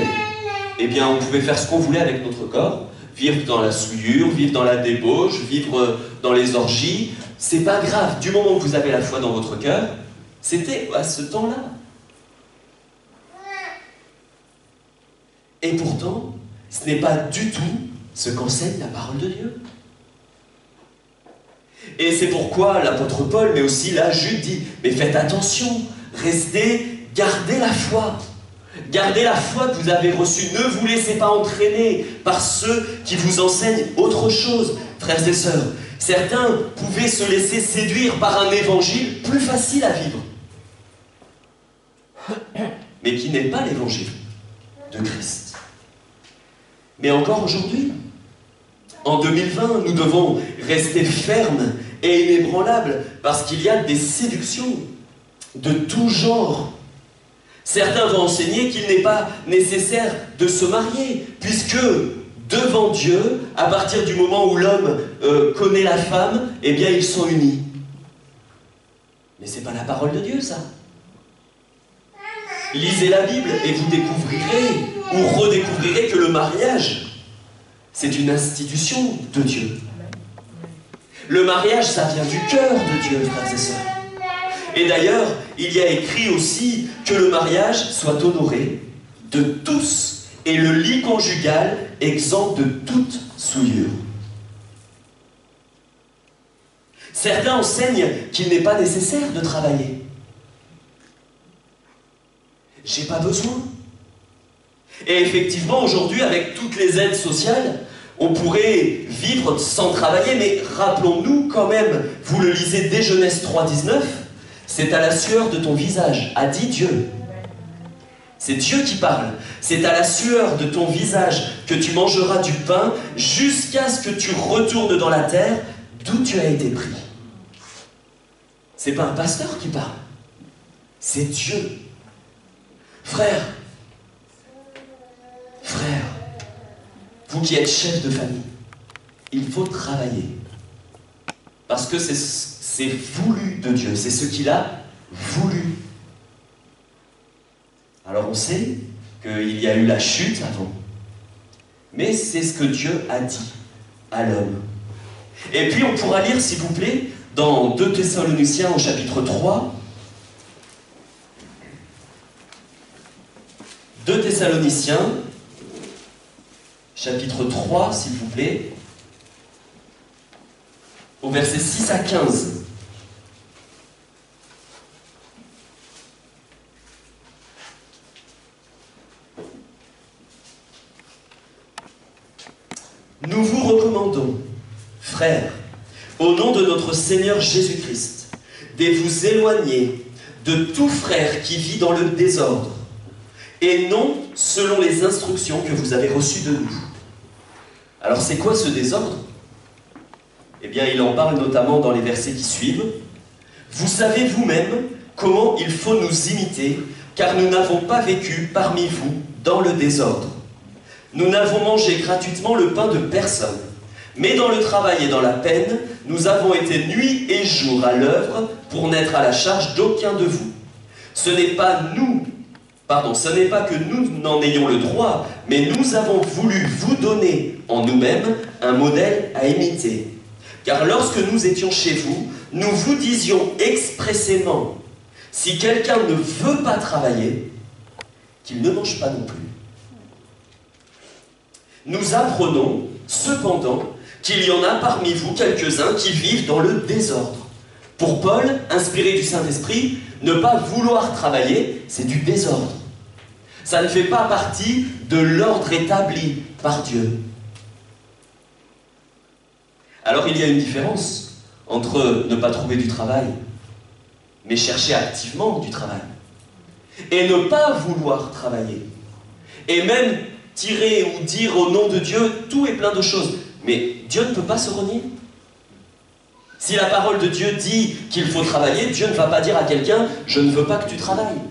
eh bien on pouvait faire ce qu'on voulait avec notre corps, vivre dans la souillure, vivre dans la débauche, vivre dans les orgies. C'est pas grave, du moment où vous avez la foi dans votre cœur, c'était à ce temps-là. Et pourtant, ce n'est pas du tout ce qu'enseigne la parole de Dieu. Et c'est pourquoi l'apôtre Paul, mais aussi là, Jude dit, mais faites attention, gardez la foi. Gardez la foi que vous avez reçue. Ne vous laissez pas entraîner par ceux qui vous enseignent autre chose. Frères et sœurs, certains pouvaient se laisser séduire par un évangile plus facile à vivre, mais qui n'est pas l'évangile de Christ. Mais encore aujourd'hui, en 2020, nous devons rester fermes et inébranlables parce qu'il y a des séductions de tout genre. Certains vont enseigner qu'il n'est pas nécessaire de se marier, puisque devant Dieu, à partir du moment où l'homme connaît la femme, eh bien ils sont unis. Mais c'est pas la parole de Dieu, ça. Lisez la Bible et vous découvrirez ou redécouvrirez que le mariage, c'est une institution de Dieu. Le mariage, ça vient du cœur de Dieu, frères et sœurs. Et d'ailleurs, il y a écrit aussi que le mariage soit honoré de tous et le lit conjugal exempt de toute souillure. Certains enseignent qu'il n'est pas nécessaire de travailler. J'ai pas besoin. Et effectivement, aujourd'hui, avec toutes les aides sociales, on pourrait vivre sans travailler, mais rappelons-nous quand même, vous le lisez dès Genèse 3,19, c'est à la sueur de ton visage, a dit Dieu. C'est Dieu qui parle. C'est à la sueur de ton visage que tu mangeras du pain jusqu'à ce que tu retournes dans la terre d'où tu as été pris. C'est pas un pasteur qui parle, c'est Dieu. Frère, vous qui êtes chef de famille, il faut travailler. Parce que c'est voulu de Dieu, c'est ce qu'il a voulu. Alors on sait qu'il y a eu la chute avant, mais c'est ce que Dieu a dit à l'homme. Et puis on pourra lire, s'il vous plaît, dans 2 Thessaloniciens au chapitre 3, 2 Thessaloniciens, chapitre 3, s'il vous plaît, au verset 6 à 15. Nous vous recommandons, frères, au nom de notre Seigneur Jésus-Christ, de vous éloigner de tout frère qui vit dans le désordre, et non selon les instructions que vous avez reçues de nous. Alors c'est quoi ce désordre? Eh bien, il en parle notamment dans les versets qui suivent. Vous savez vous-même comment il faut nous imiter, car nous n'avons pas vécu parmi vous dans le désordre. Nous n'avons mangé gratuitement le pain de personne, mais dans le travail et dans la peine, nous avons été nuit et jour à l'œuvre pour n'être à la charge d'aucun de vous. Ce n'est pas que nous n'en ayons le droit, mais nous avons voulu vous donner en nous-mêmes un modèle à imiter. Car lorsque nous étions chez vous, nous vous disions expressément, si quelqu'un ne veut pas travailler, qu'il ne mange pas non plus. Nous apprenons, cependant, qu'il y en a parmi vous quelques-uns qui vivent dans le désordre. Pour Paul, inspiré du Saint-Esprit, ne pas vouloir travailler, c'est du désordre. Ça ne fait pas partie de l'ordre établi par Dieu. Alors il y a une différence entre ne pas trouver du travail, mais chercher activement du travail, et ne pas vouloir travailler, et même tirer ou dire au nom de Dieu tout et plein de choses. Mais Dieu ne peut pas se renier. Si la parole de Dieu dit qu'il faut travailler, Dieu ne va pas dire à quelqu'un « je ne veux pas que tu travailles ».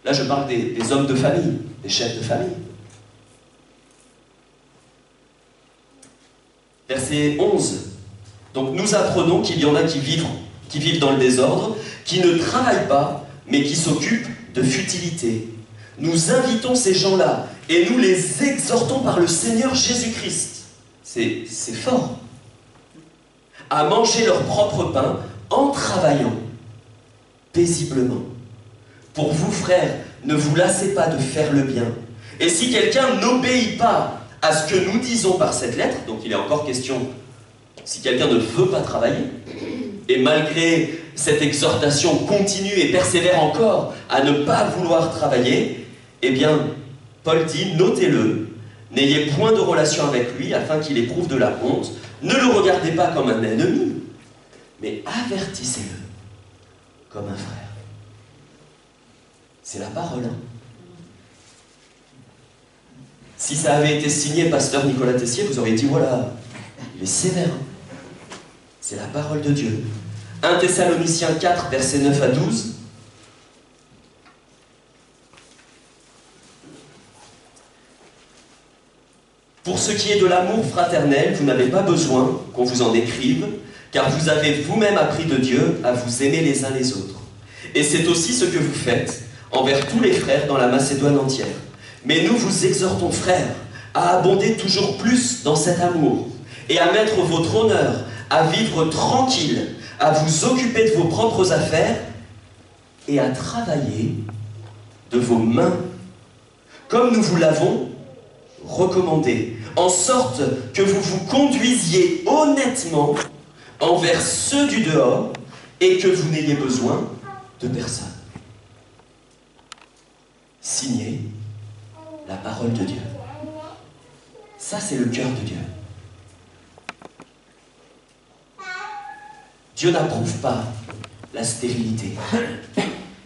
Là, je parle des hommes de famille, des chefs de famille. Verset 11. Donc nous apprenons qu'il y en a qui vivent dans le désordre, qui ne travaillent pas, mais qui s'occupent de futilité. Nous invitons ces gens-là et nous les exhortons par le Seigneur Jésus-Christ. C'est fort. À manger leur propre pain en travaillant paisiblement. Pour vous, frères, ne vous lassez pas de faire le bien. Et si quelqu'un n'obéit pas à ce que nous disons par cette lettre, donc il est encore question, si quelqu'un ne veut pas travailler, et malgré cette exhortation continue et persévère encore à ne pas vouloir travailler, eh bien, Paul dit, notez-le, n'ayez point de relation avec lui afin qu'il éprouve de la honte, ne le regardez pas comme un ennemi, mais avertissez-le comme un frère. C'est la parole. Hein. Si ça avait été signé pasteur Nicolas Tessier, vous auriez dit, voilà, il est sévère. C'est la parole de Dieu. 1 Thessaloniciens 4, versets 9 à 12. Pour ce qui est de l'amour fraternel, vous n'avez pas besoin qu'on vous en écrive, car vous avez vous-même appris de Dieu à vous aimer les uns les autres. Et c'est aussi ce que vous faites envers tous les frères dans la Macédoine entière. Mais nous vous exhortons, frères, à abonder toujours plus dans cet amour, et à mettre votre honneur, à vivre tranquille, à vous occuper de vos propres affaires, et à travailler de vos mains, comme nous vous l'avons recommandé, en sorte que vous vous conduisiez honnêtement envers ceux du dehors, et que vous n'ayez besoin de personne. Signé la parole de Dieu. Ça, c'est le cœur de Dieu. Dieu n'approuve pas la stérilité.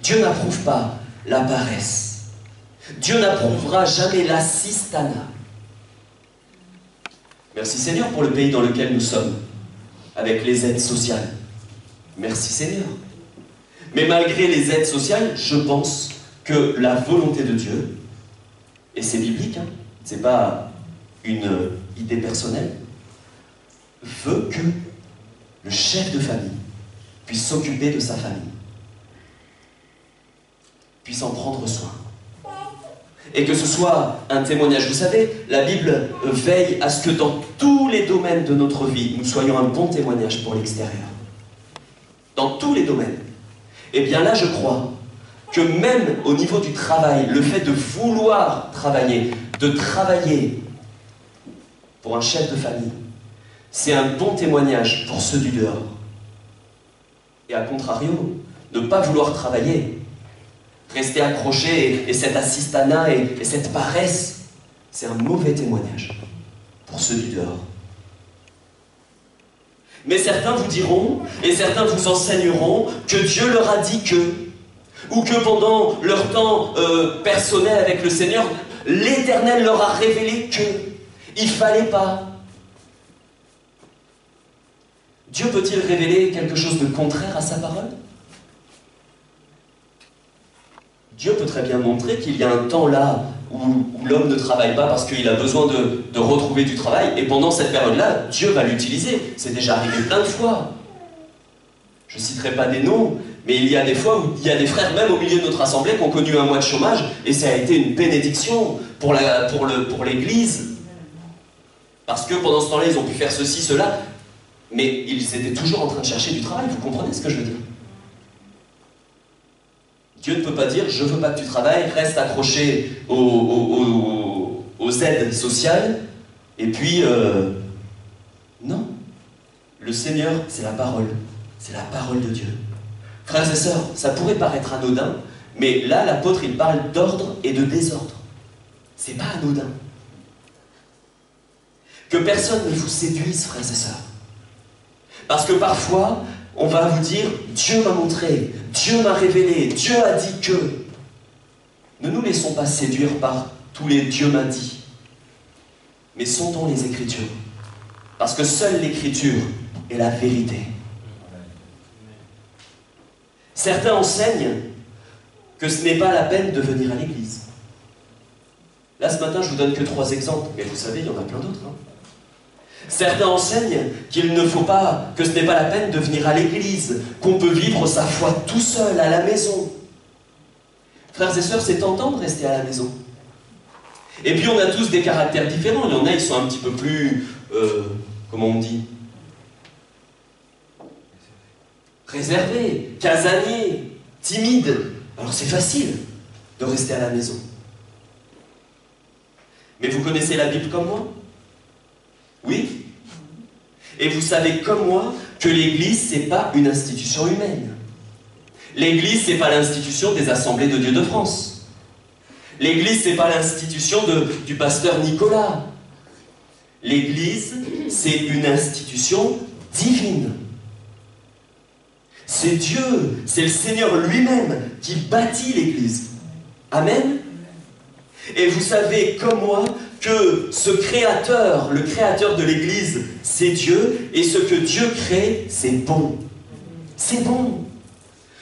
Dieu n'approuve pas la paresse. Dieu n'approuvera jamais l'assistanat. Merci Seigneur pour le pays dans lequel nous sommes, avec les aides sociales. Merci Seigneur. Mais malgré les aides sociales, je pense que la volonté de Dieu, et c'est biblique, hein, c'est pas une idée personnelle, veut que le chef de famille puisse s'occuper de sa famille, puisse en prendre soin. Et que ce soit un témoignage. Vous savez, la Bible veille à ce que dans tous les domaines de notre vie, nous soyons un bon témoignage pour l'extérieur. Dans tous les domaines. Et bien là, je crois que même au niveau du travail, le fait de vouloir travailler, de travailler pour un chef de famille, c'est un bon témoignage pour ceux du dehors. Et à contrario, ne pas vouloir travailler, rester accroché, et cet assistanat et cette paresse, c'est un mauvais témoignage pour ceux du dehors. Mais certains vous diront, et certains vous enseigneront, que Dieu leur a dit que, ou que pendant leur temps personnel avec le Seigneur, l'Éternel leur a révélé que il ne fallait pas. Dieu peut-il révéler quelque chose de contraire à sa parole? Dieu peut très bien montrer qu'il y a un temps là où l'homme ne travaille pas parce qu'il a besoin de retrouver du travail, et pendant cette période-là, Dieu va l'utiliser. C'est déjà arrivé plein de fois. Je ne citerai pas des noms, mais il y a des fois où il y a des frères, même au milieu de notre assemblée, qui ont connu un mois de chômage, et ça a été une bénédiction pour l'Église. Parce que pendant ce temps-là, ils ont pu faire ceci, cela, mais ils étaient toujours en train de chercher du travail. Vous comprenez ce que je veux dire? Dieu ne peut pas dire « je ne veux pas que tu travailles, reste accroché aux aides sociales » et puis non. Le Seigneur, c'est la parole. C'est la parole de Dieu. Frères et sœurs, ça pourrait paraître anodin, mais là, l'apôtre, il parle d'ordre et de désordre. C'est pas anodin. Que personne ne vous séduise, frères et sœurs. Parce que parfois, on va vous dire « Dieu m'a montré, Dieu m'a révélé, Dieu a dit que... » Ne nous laissons pas séduire par tous les « Dieu m'a dit », mais sondons les Écritures. Parce que seule l'Écriture est la vérité. Certains enseignent que ce n'est pas la peine de venir à l'église. Là, ce matin, je vous donne que 3 exemples, mais vous savez, il y en a plein d'autres. Hein. Certains enseignent qu'il ne faut pas, que ce n'est pas la peine de venir à l'église, qu'on peut vivre sa foi tout seul, à la maison. Frères et sœurs, c'est tentant de rester à la maison. Et puis on a tous des caractères différents. Il y en a, ils sont un petit peu plus, comment on dit, réservés, casaniers, timides. Alors c'est facile de rester à la maison. Mais vous connaissez la Bible comme moi? Oui? Et vous savez comme moi que l'Église, ce n'est pas une institution humaine. L'Église, ce n'est pas l'institution des Assemblées de Dieu de France. L'Église, ce n'est pas l'institution du pasteur Nicolas. L'Église, c'est une institution divine. C'est Dieu, c'est le Seigneur lui-même qui bâtit l'Église. Amen. Et vous savez comme moi que ce créateur, le créateur de l'Église, c'est Dieu, et ce que Dieu crée, c'est bon. C'est bon.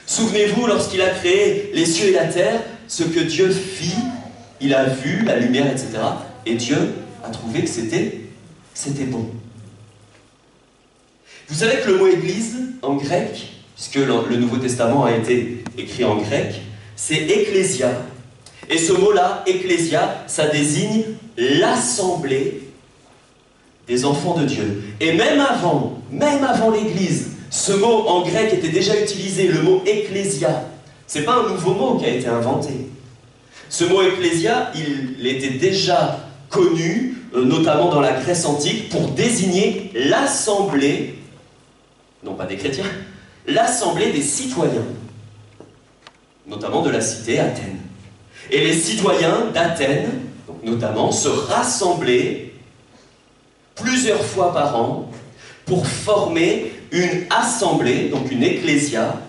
Souvenez-vous, lorsqu'il a créé les cieux et la terre, ce que Dieu fit, il a vu la lumière, etc. Et Dieu a trouvé que c'était bon. Vous savez que le mot Église, en grec, puisque le Nouveau Testament a été écrit en grec, c'est ecclésia. Et ce mot-là, ecclésia, ça désigne l'assemblée des enfants de Dieu. Et même avant l'Église, ce mot en grec était déjà utilisé, le mot ecclésia. Ce n'est pas un nouveau mot qui a été inventé. Ce mot ecclésia, il était déjà connu, notamment dans la Grèce antique, pour désigner l'assemblée, non pas des chrétiens, l'assemblée des citoyens, notamment de la cité Athènes. Et les citoyens d'Athènes, notamment, se rassemblaient plusieurs fois par an pour former une assemblée, donc une ecclésia,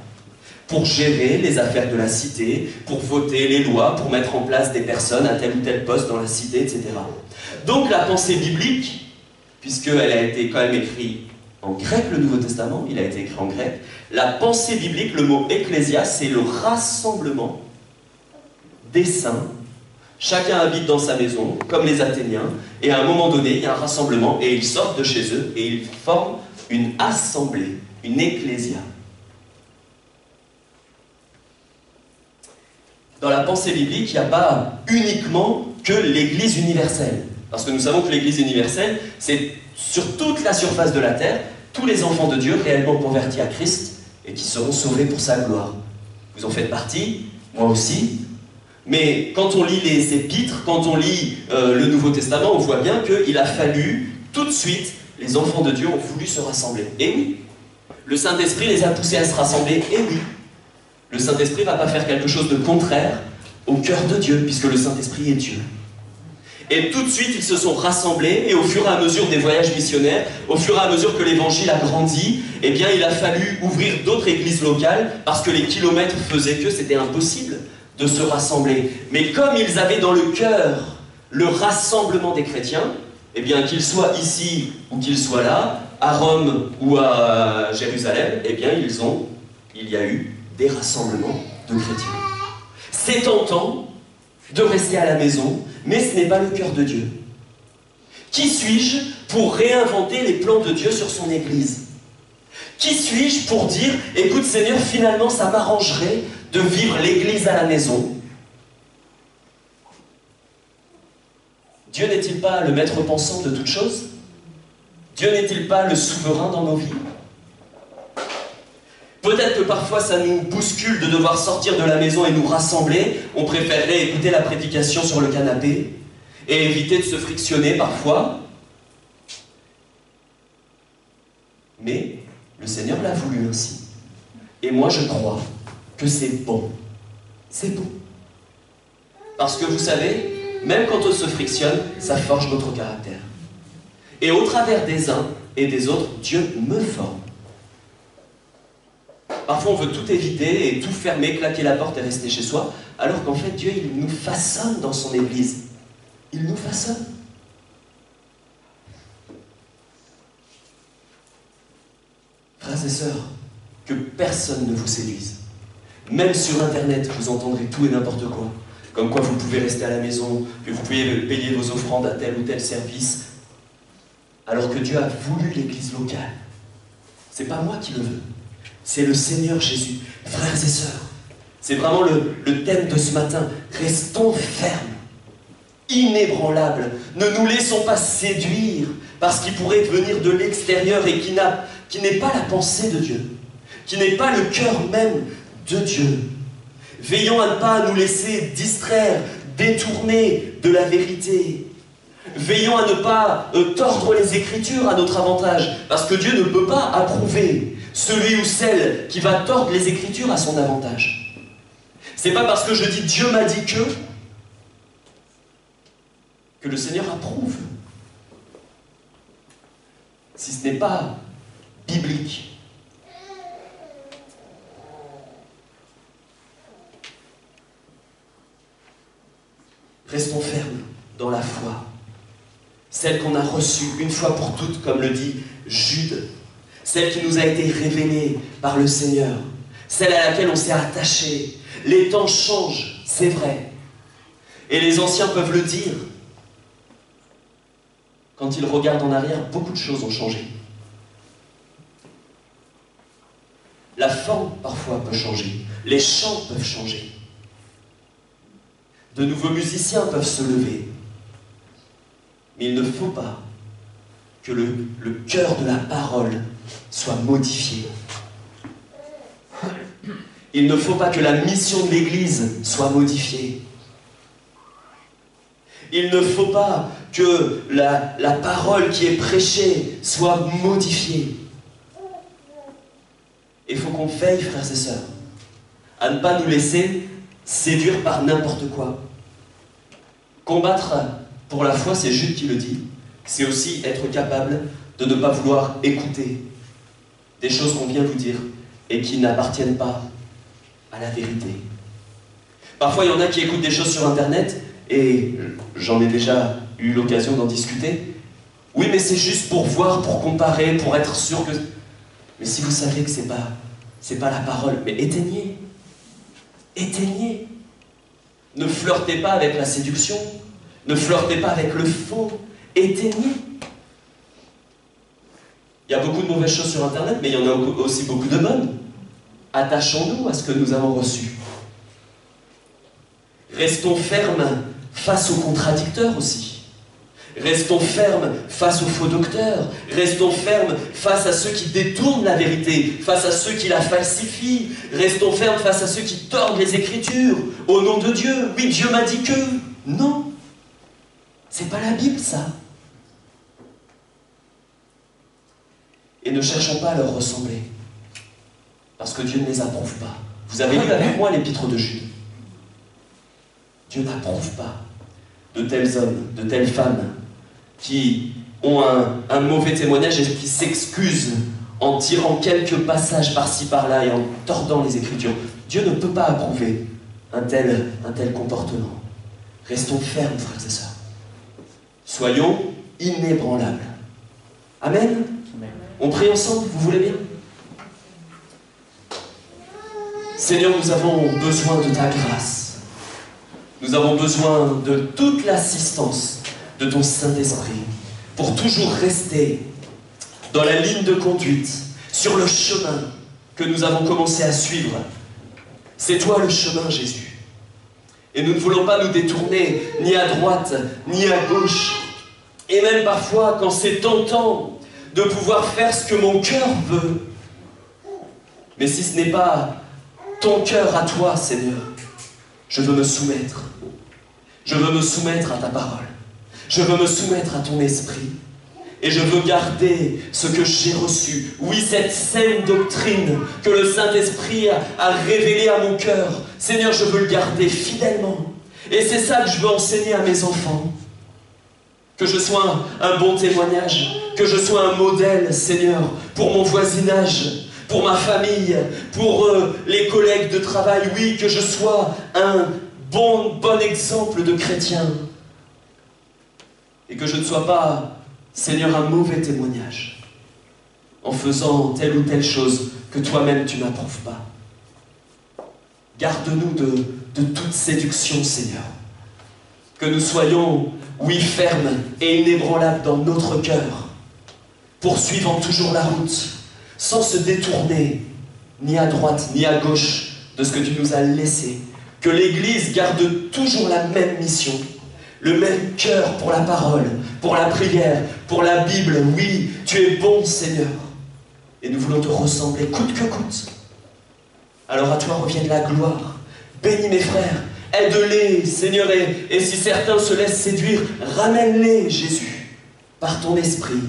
pour gérer les affaires de la cité, pour voter les lois, pour mettre en place des personnes à tel ou tel poste dans la cité, etc. Donc la pensée biblique, puisqu'elle a été quand même écrite en grec, le Nouveau Testament, il a été écrit en grec, la pensée biblique, le mot ecclésia, c'est le rassemblement des saints. Chacun habite dans sa maison, comme les Athéniens, et à un moment donné, il y a un rassemblement, et ils sortent de chez eux, et ils forment une assemblée, une ecclésia. Dans la pensée biblique, il n'y a pas uniquement que l'Église universelle. Parce que nous savons que l'Église universelle, c'est sur toute la surface de la terre, tous les enfants de Dieu réellement convertis à Christ et qui seront sauvés pour sa gloire. Vous en faites partie, moi aussi. Mais quand on lit les épîtres, quand on lit le Nouveau Testament, on voit bien qu'il a fallu, tout de suite, les enfants de Dieu ont voulu se rassembler. Et oui, le Saint-Esprit les a poussés à se rassembler, et oui. Le Saint-Esprit ne va pas faire quelque chose de contraire au cœur de Dieu, puisque le Saint-Esprit est Dieu. Et tout de suite, ils se sont rassemblés, et au fur et à mesure des voyages missionnaires, au fur et à mesure que l'Évangile a grandi, eh bien, il a fallu ouvrir d'autres églises locales, parce que les kilomètres faisaient que c'était impossible de se rassembler. Mais comme ils avaient dans le cœur le rassemblement des chrétiens, eh bien, qu'ils soient ici ou qu'ils soient là, à Rome ou à Jérusalem, eh bien, il y a eu des rassemblements de chrétiens. C'est tentant de rester à la maison, mais ce n'est pas le cœur de Dieu. Qui suis-je pour réinventer les plans de Dieu sur son Église? Qui suis-je pour dire, écoute Seigneur, finalement ça m'arrangerait de vivre l'Église à la maison? Dieu n'est-il pas le maître pensant de toutes choses? Dieu n'est-il pas le souverain dans nos vies? Peut-être que parfois ça nous bouscule de devoir sortir de la maison et nous rassembler. On préférerait écouter la prédication sur le canapé et éviter de se frictionner parfois. Mais le Seigneur l'a voulu ainsi. Et moi je crois que c'est bon. C'est bon. Parce que vous savez, même quand on se frictionne, ça forge notre caractère. Et au travers des uns et des autres, Dieu me forme. Parfois on veut tout éviter et tout fermer, claquer la porte et rester chez soi, alors qu'en fait Dieu il nous façonne dans son Église. Il nous façonne. Frères et sœurs, que personne ne vous séduise. Même sur Internet, vous entendrez tout et n'importe quoi. Comme quoi vous pouvez rester à la maison, que vous pouvez payer vos offrandes à tel ou tel service, alors que Dieu a voulu l'Église locale. C'est pas moi qui le veux. C'est le Seigneur Jésus. Frères et sœurs, c'est vraiment le thème de ce matin. Restons fermes, inébranlables. Ne nous laissons pas séduire par ce qui pourrait venir de l'extérieur et qui n'est pas la pensée de Dieu, qui n'est pas le cœur même de Dieu. Veillons à ne pas nous laisser distraire, détourner de la vérité. Veillons à ne pas tordre les Écritures à notre avantage, parce que Dieu ne peut pas approuver celui ou celle qui va tordre les Écritures à son avantage. C'est pas parce que je dis Dieu m'a dit que le Seigneur approuve. Si ce n'est pas biblique. Restons fermes dans la foi, celle qu'on a reçue une fois pour toutes, comme le dit Jude, celle qui nous a été révélée par le Seigneur, celle à laquelle on s'est attaché. Les temps changent, c'est vrai, et les anciens peuvent le dire. Quand ils regardent en arrière, beaucoup de choses ont changé. La forme, parfois, peut changer. Les chants peuvent changer. De nouveaux musiciens peuvent se lever. Mais il ne faut pas que le cœur de la parole soit modifié. Il ne faut pas que la mission de l'Église soit modifiée. Il ne faut pas que la parole qui est prêchée soit modifiée. Il faut qu'on veille, frères et sœurs, à ne pas nous laisser séduire par n'importe quoi. Combattre pour la foi, c'est Jude qui le dit, c'est aussi être capable de ne pas vouloir écouter des choses qu'on vient vous dire et qui n'appartiennent pas à la vérité. Parfois, il y en a qui écoutent des choses sur Internet, et j'en ai déjà eu l'occasion d'en discuter. Oui, mais c'est juste pour voir, pour comparer, pour être sûr que... Mais si vous savez que c'est pas la parole, mais éteignez. Éteignez. Ne flirtez pas avec la séduction. Ne flirtez pas avec le faux. Éteignez. Il y a beaucoup de mauvaises choses sur Internet, mais il y en a aussi beaucoup de bonnes. Attachons-nous à ce que nous avons reçu. Restons fermes face aux contradicteurs aussi. Restons fermes face aux faux docteurs. Restons fermes face à ceux qui détournent la vérité, face à ceux qui la falsifient. Restons fermes face à ceux qui tordent les Écritures au nom de Dieu. Oui, Dieu m'a dit que... Non, c'est pas la Bible, ça. Et ne cherchons pas à leur ressembler, parce que Dieu ne les approuve pas. Vous avez lu avec moi l'épître de Jude. Dieu n'approuve pas de tels hommes, de telles femmes qui ont un mauvais témoignage et qui s'excusent en tirant quelques passages par-ci par-là et en tordant les Écritures. Dieu ne peut pas approuver un tel comportement. Restons fermes, frères et sœurs. Soyons inébranlables. Amen. On prie ensemble, vous voulez bien? Seigneur, nous avons besoin de ta grâce. Nous avons besoin de toute l'assistance de ton Saint-Esprit pour toujours rester dans la ligne de conduite, sur le chemin que nous avons commencé à suivre. C'est toi le chemin, Jésus. Et nous ne voulons pas nous détourner ni à droite, ni à gauche. Et même parfois, quand c'est tentant de pouvoir faire ce que mon cœur veut. Mais si ce n'est pas ton cœur à toi, Seigneur, je veux me soumettre. Je veux me soumettre à ta parole. Je veux me soumettre à ton esprit. Et je veux garder ce que j'ai reçu. Oui, cette saine doctrine que le Saint-Esprit a révélée à mon cœur. Seigneur, je veux le garder fidèlement. Et c'est ça que je veux enseigner à mes enfants. Que je sois un bon témoignage. Que je sois un modèle, Seigneur, pour mon voisinage, pour ma famille, pour les collègues de travail. Oui, que je sois un bon exemple de chrétien. Et que je ne sois pas, Seigneur, un mauvais témoignage en faisant telle ou telle chose que toi-même tu n'approuves pas. Garde-nous de toute séduction, Seigneur. Que nous soyons, oui, fermes et inébranlables dans notre cœur, poursuivant toujours la route, sans se détourner ni à droite ni à gauche de ce que tu nous as laissé. Que l'Église garde toujours la même mission, le même cœur pour la parole, pour la prière, pour la Bible. Oui, tu es bon, Seigneur. Et nous voulons te ressembler, coûte que coûte. Alors à toi revienne la gloire. Bénis mes frères, Aide-les, Seigneur, et si certains se laissent séduire, ramène-les, Jésus, par ton esprit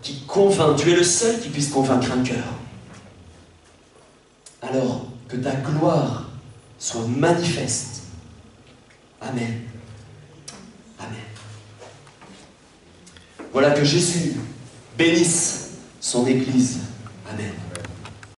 qui convainc. Tu es le seul qui puisse convaincre un cœur. Alors que ta gloire soit manifeste. Amen. Amen. Voilà, que Jésus bénisse son Église. Amen.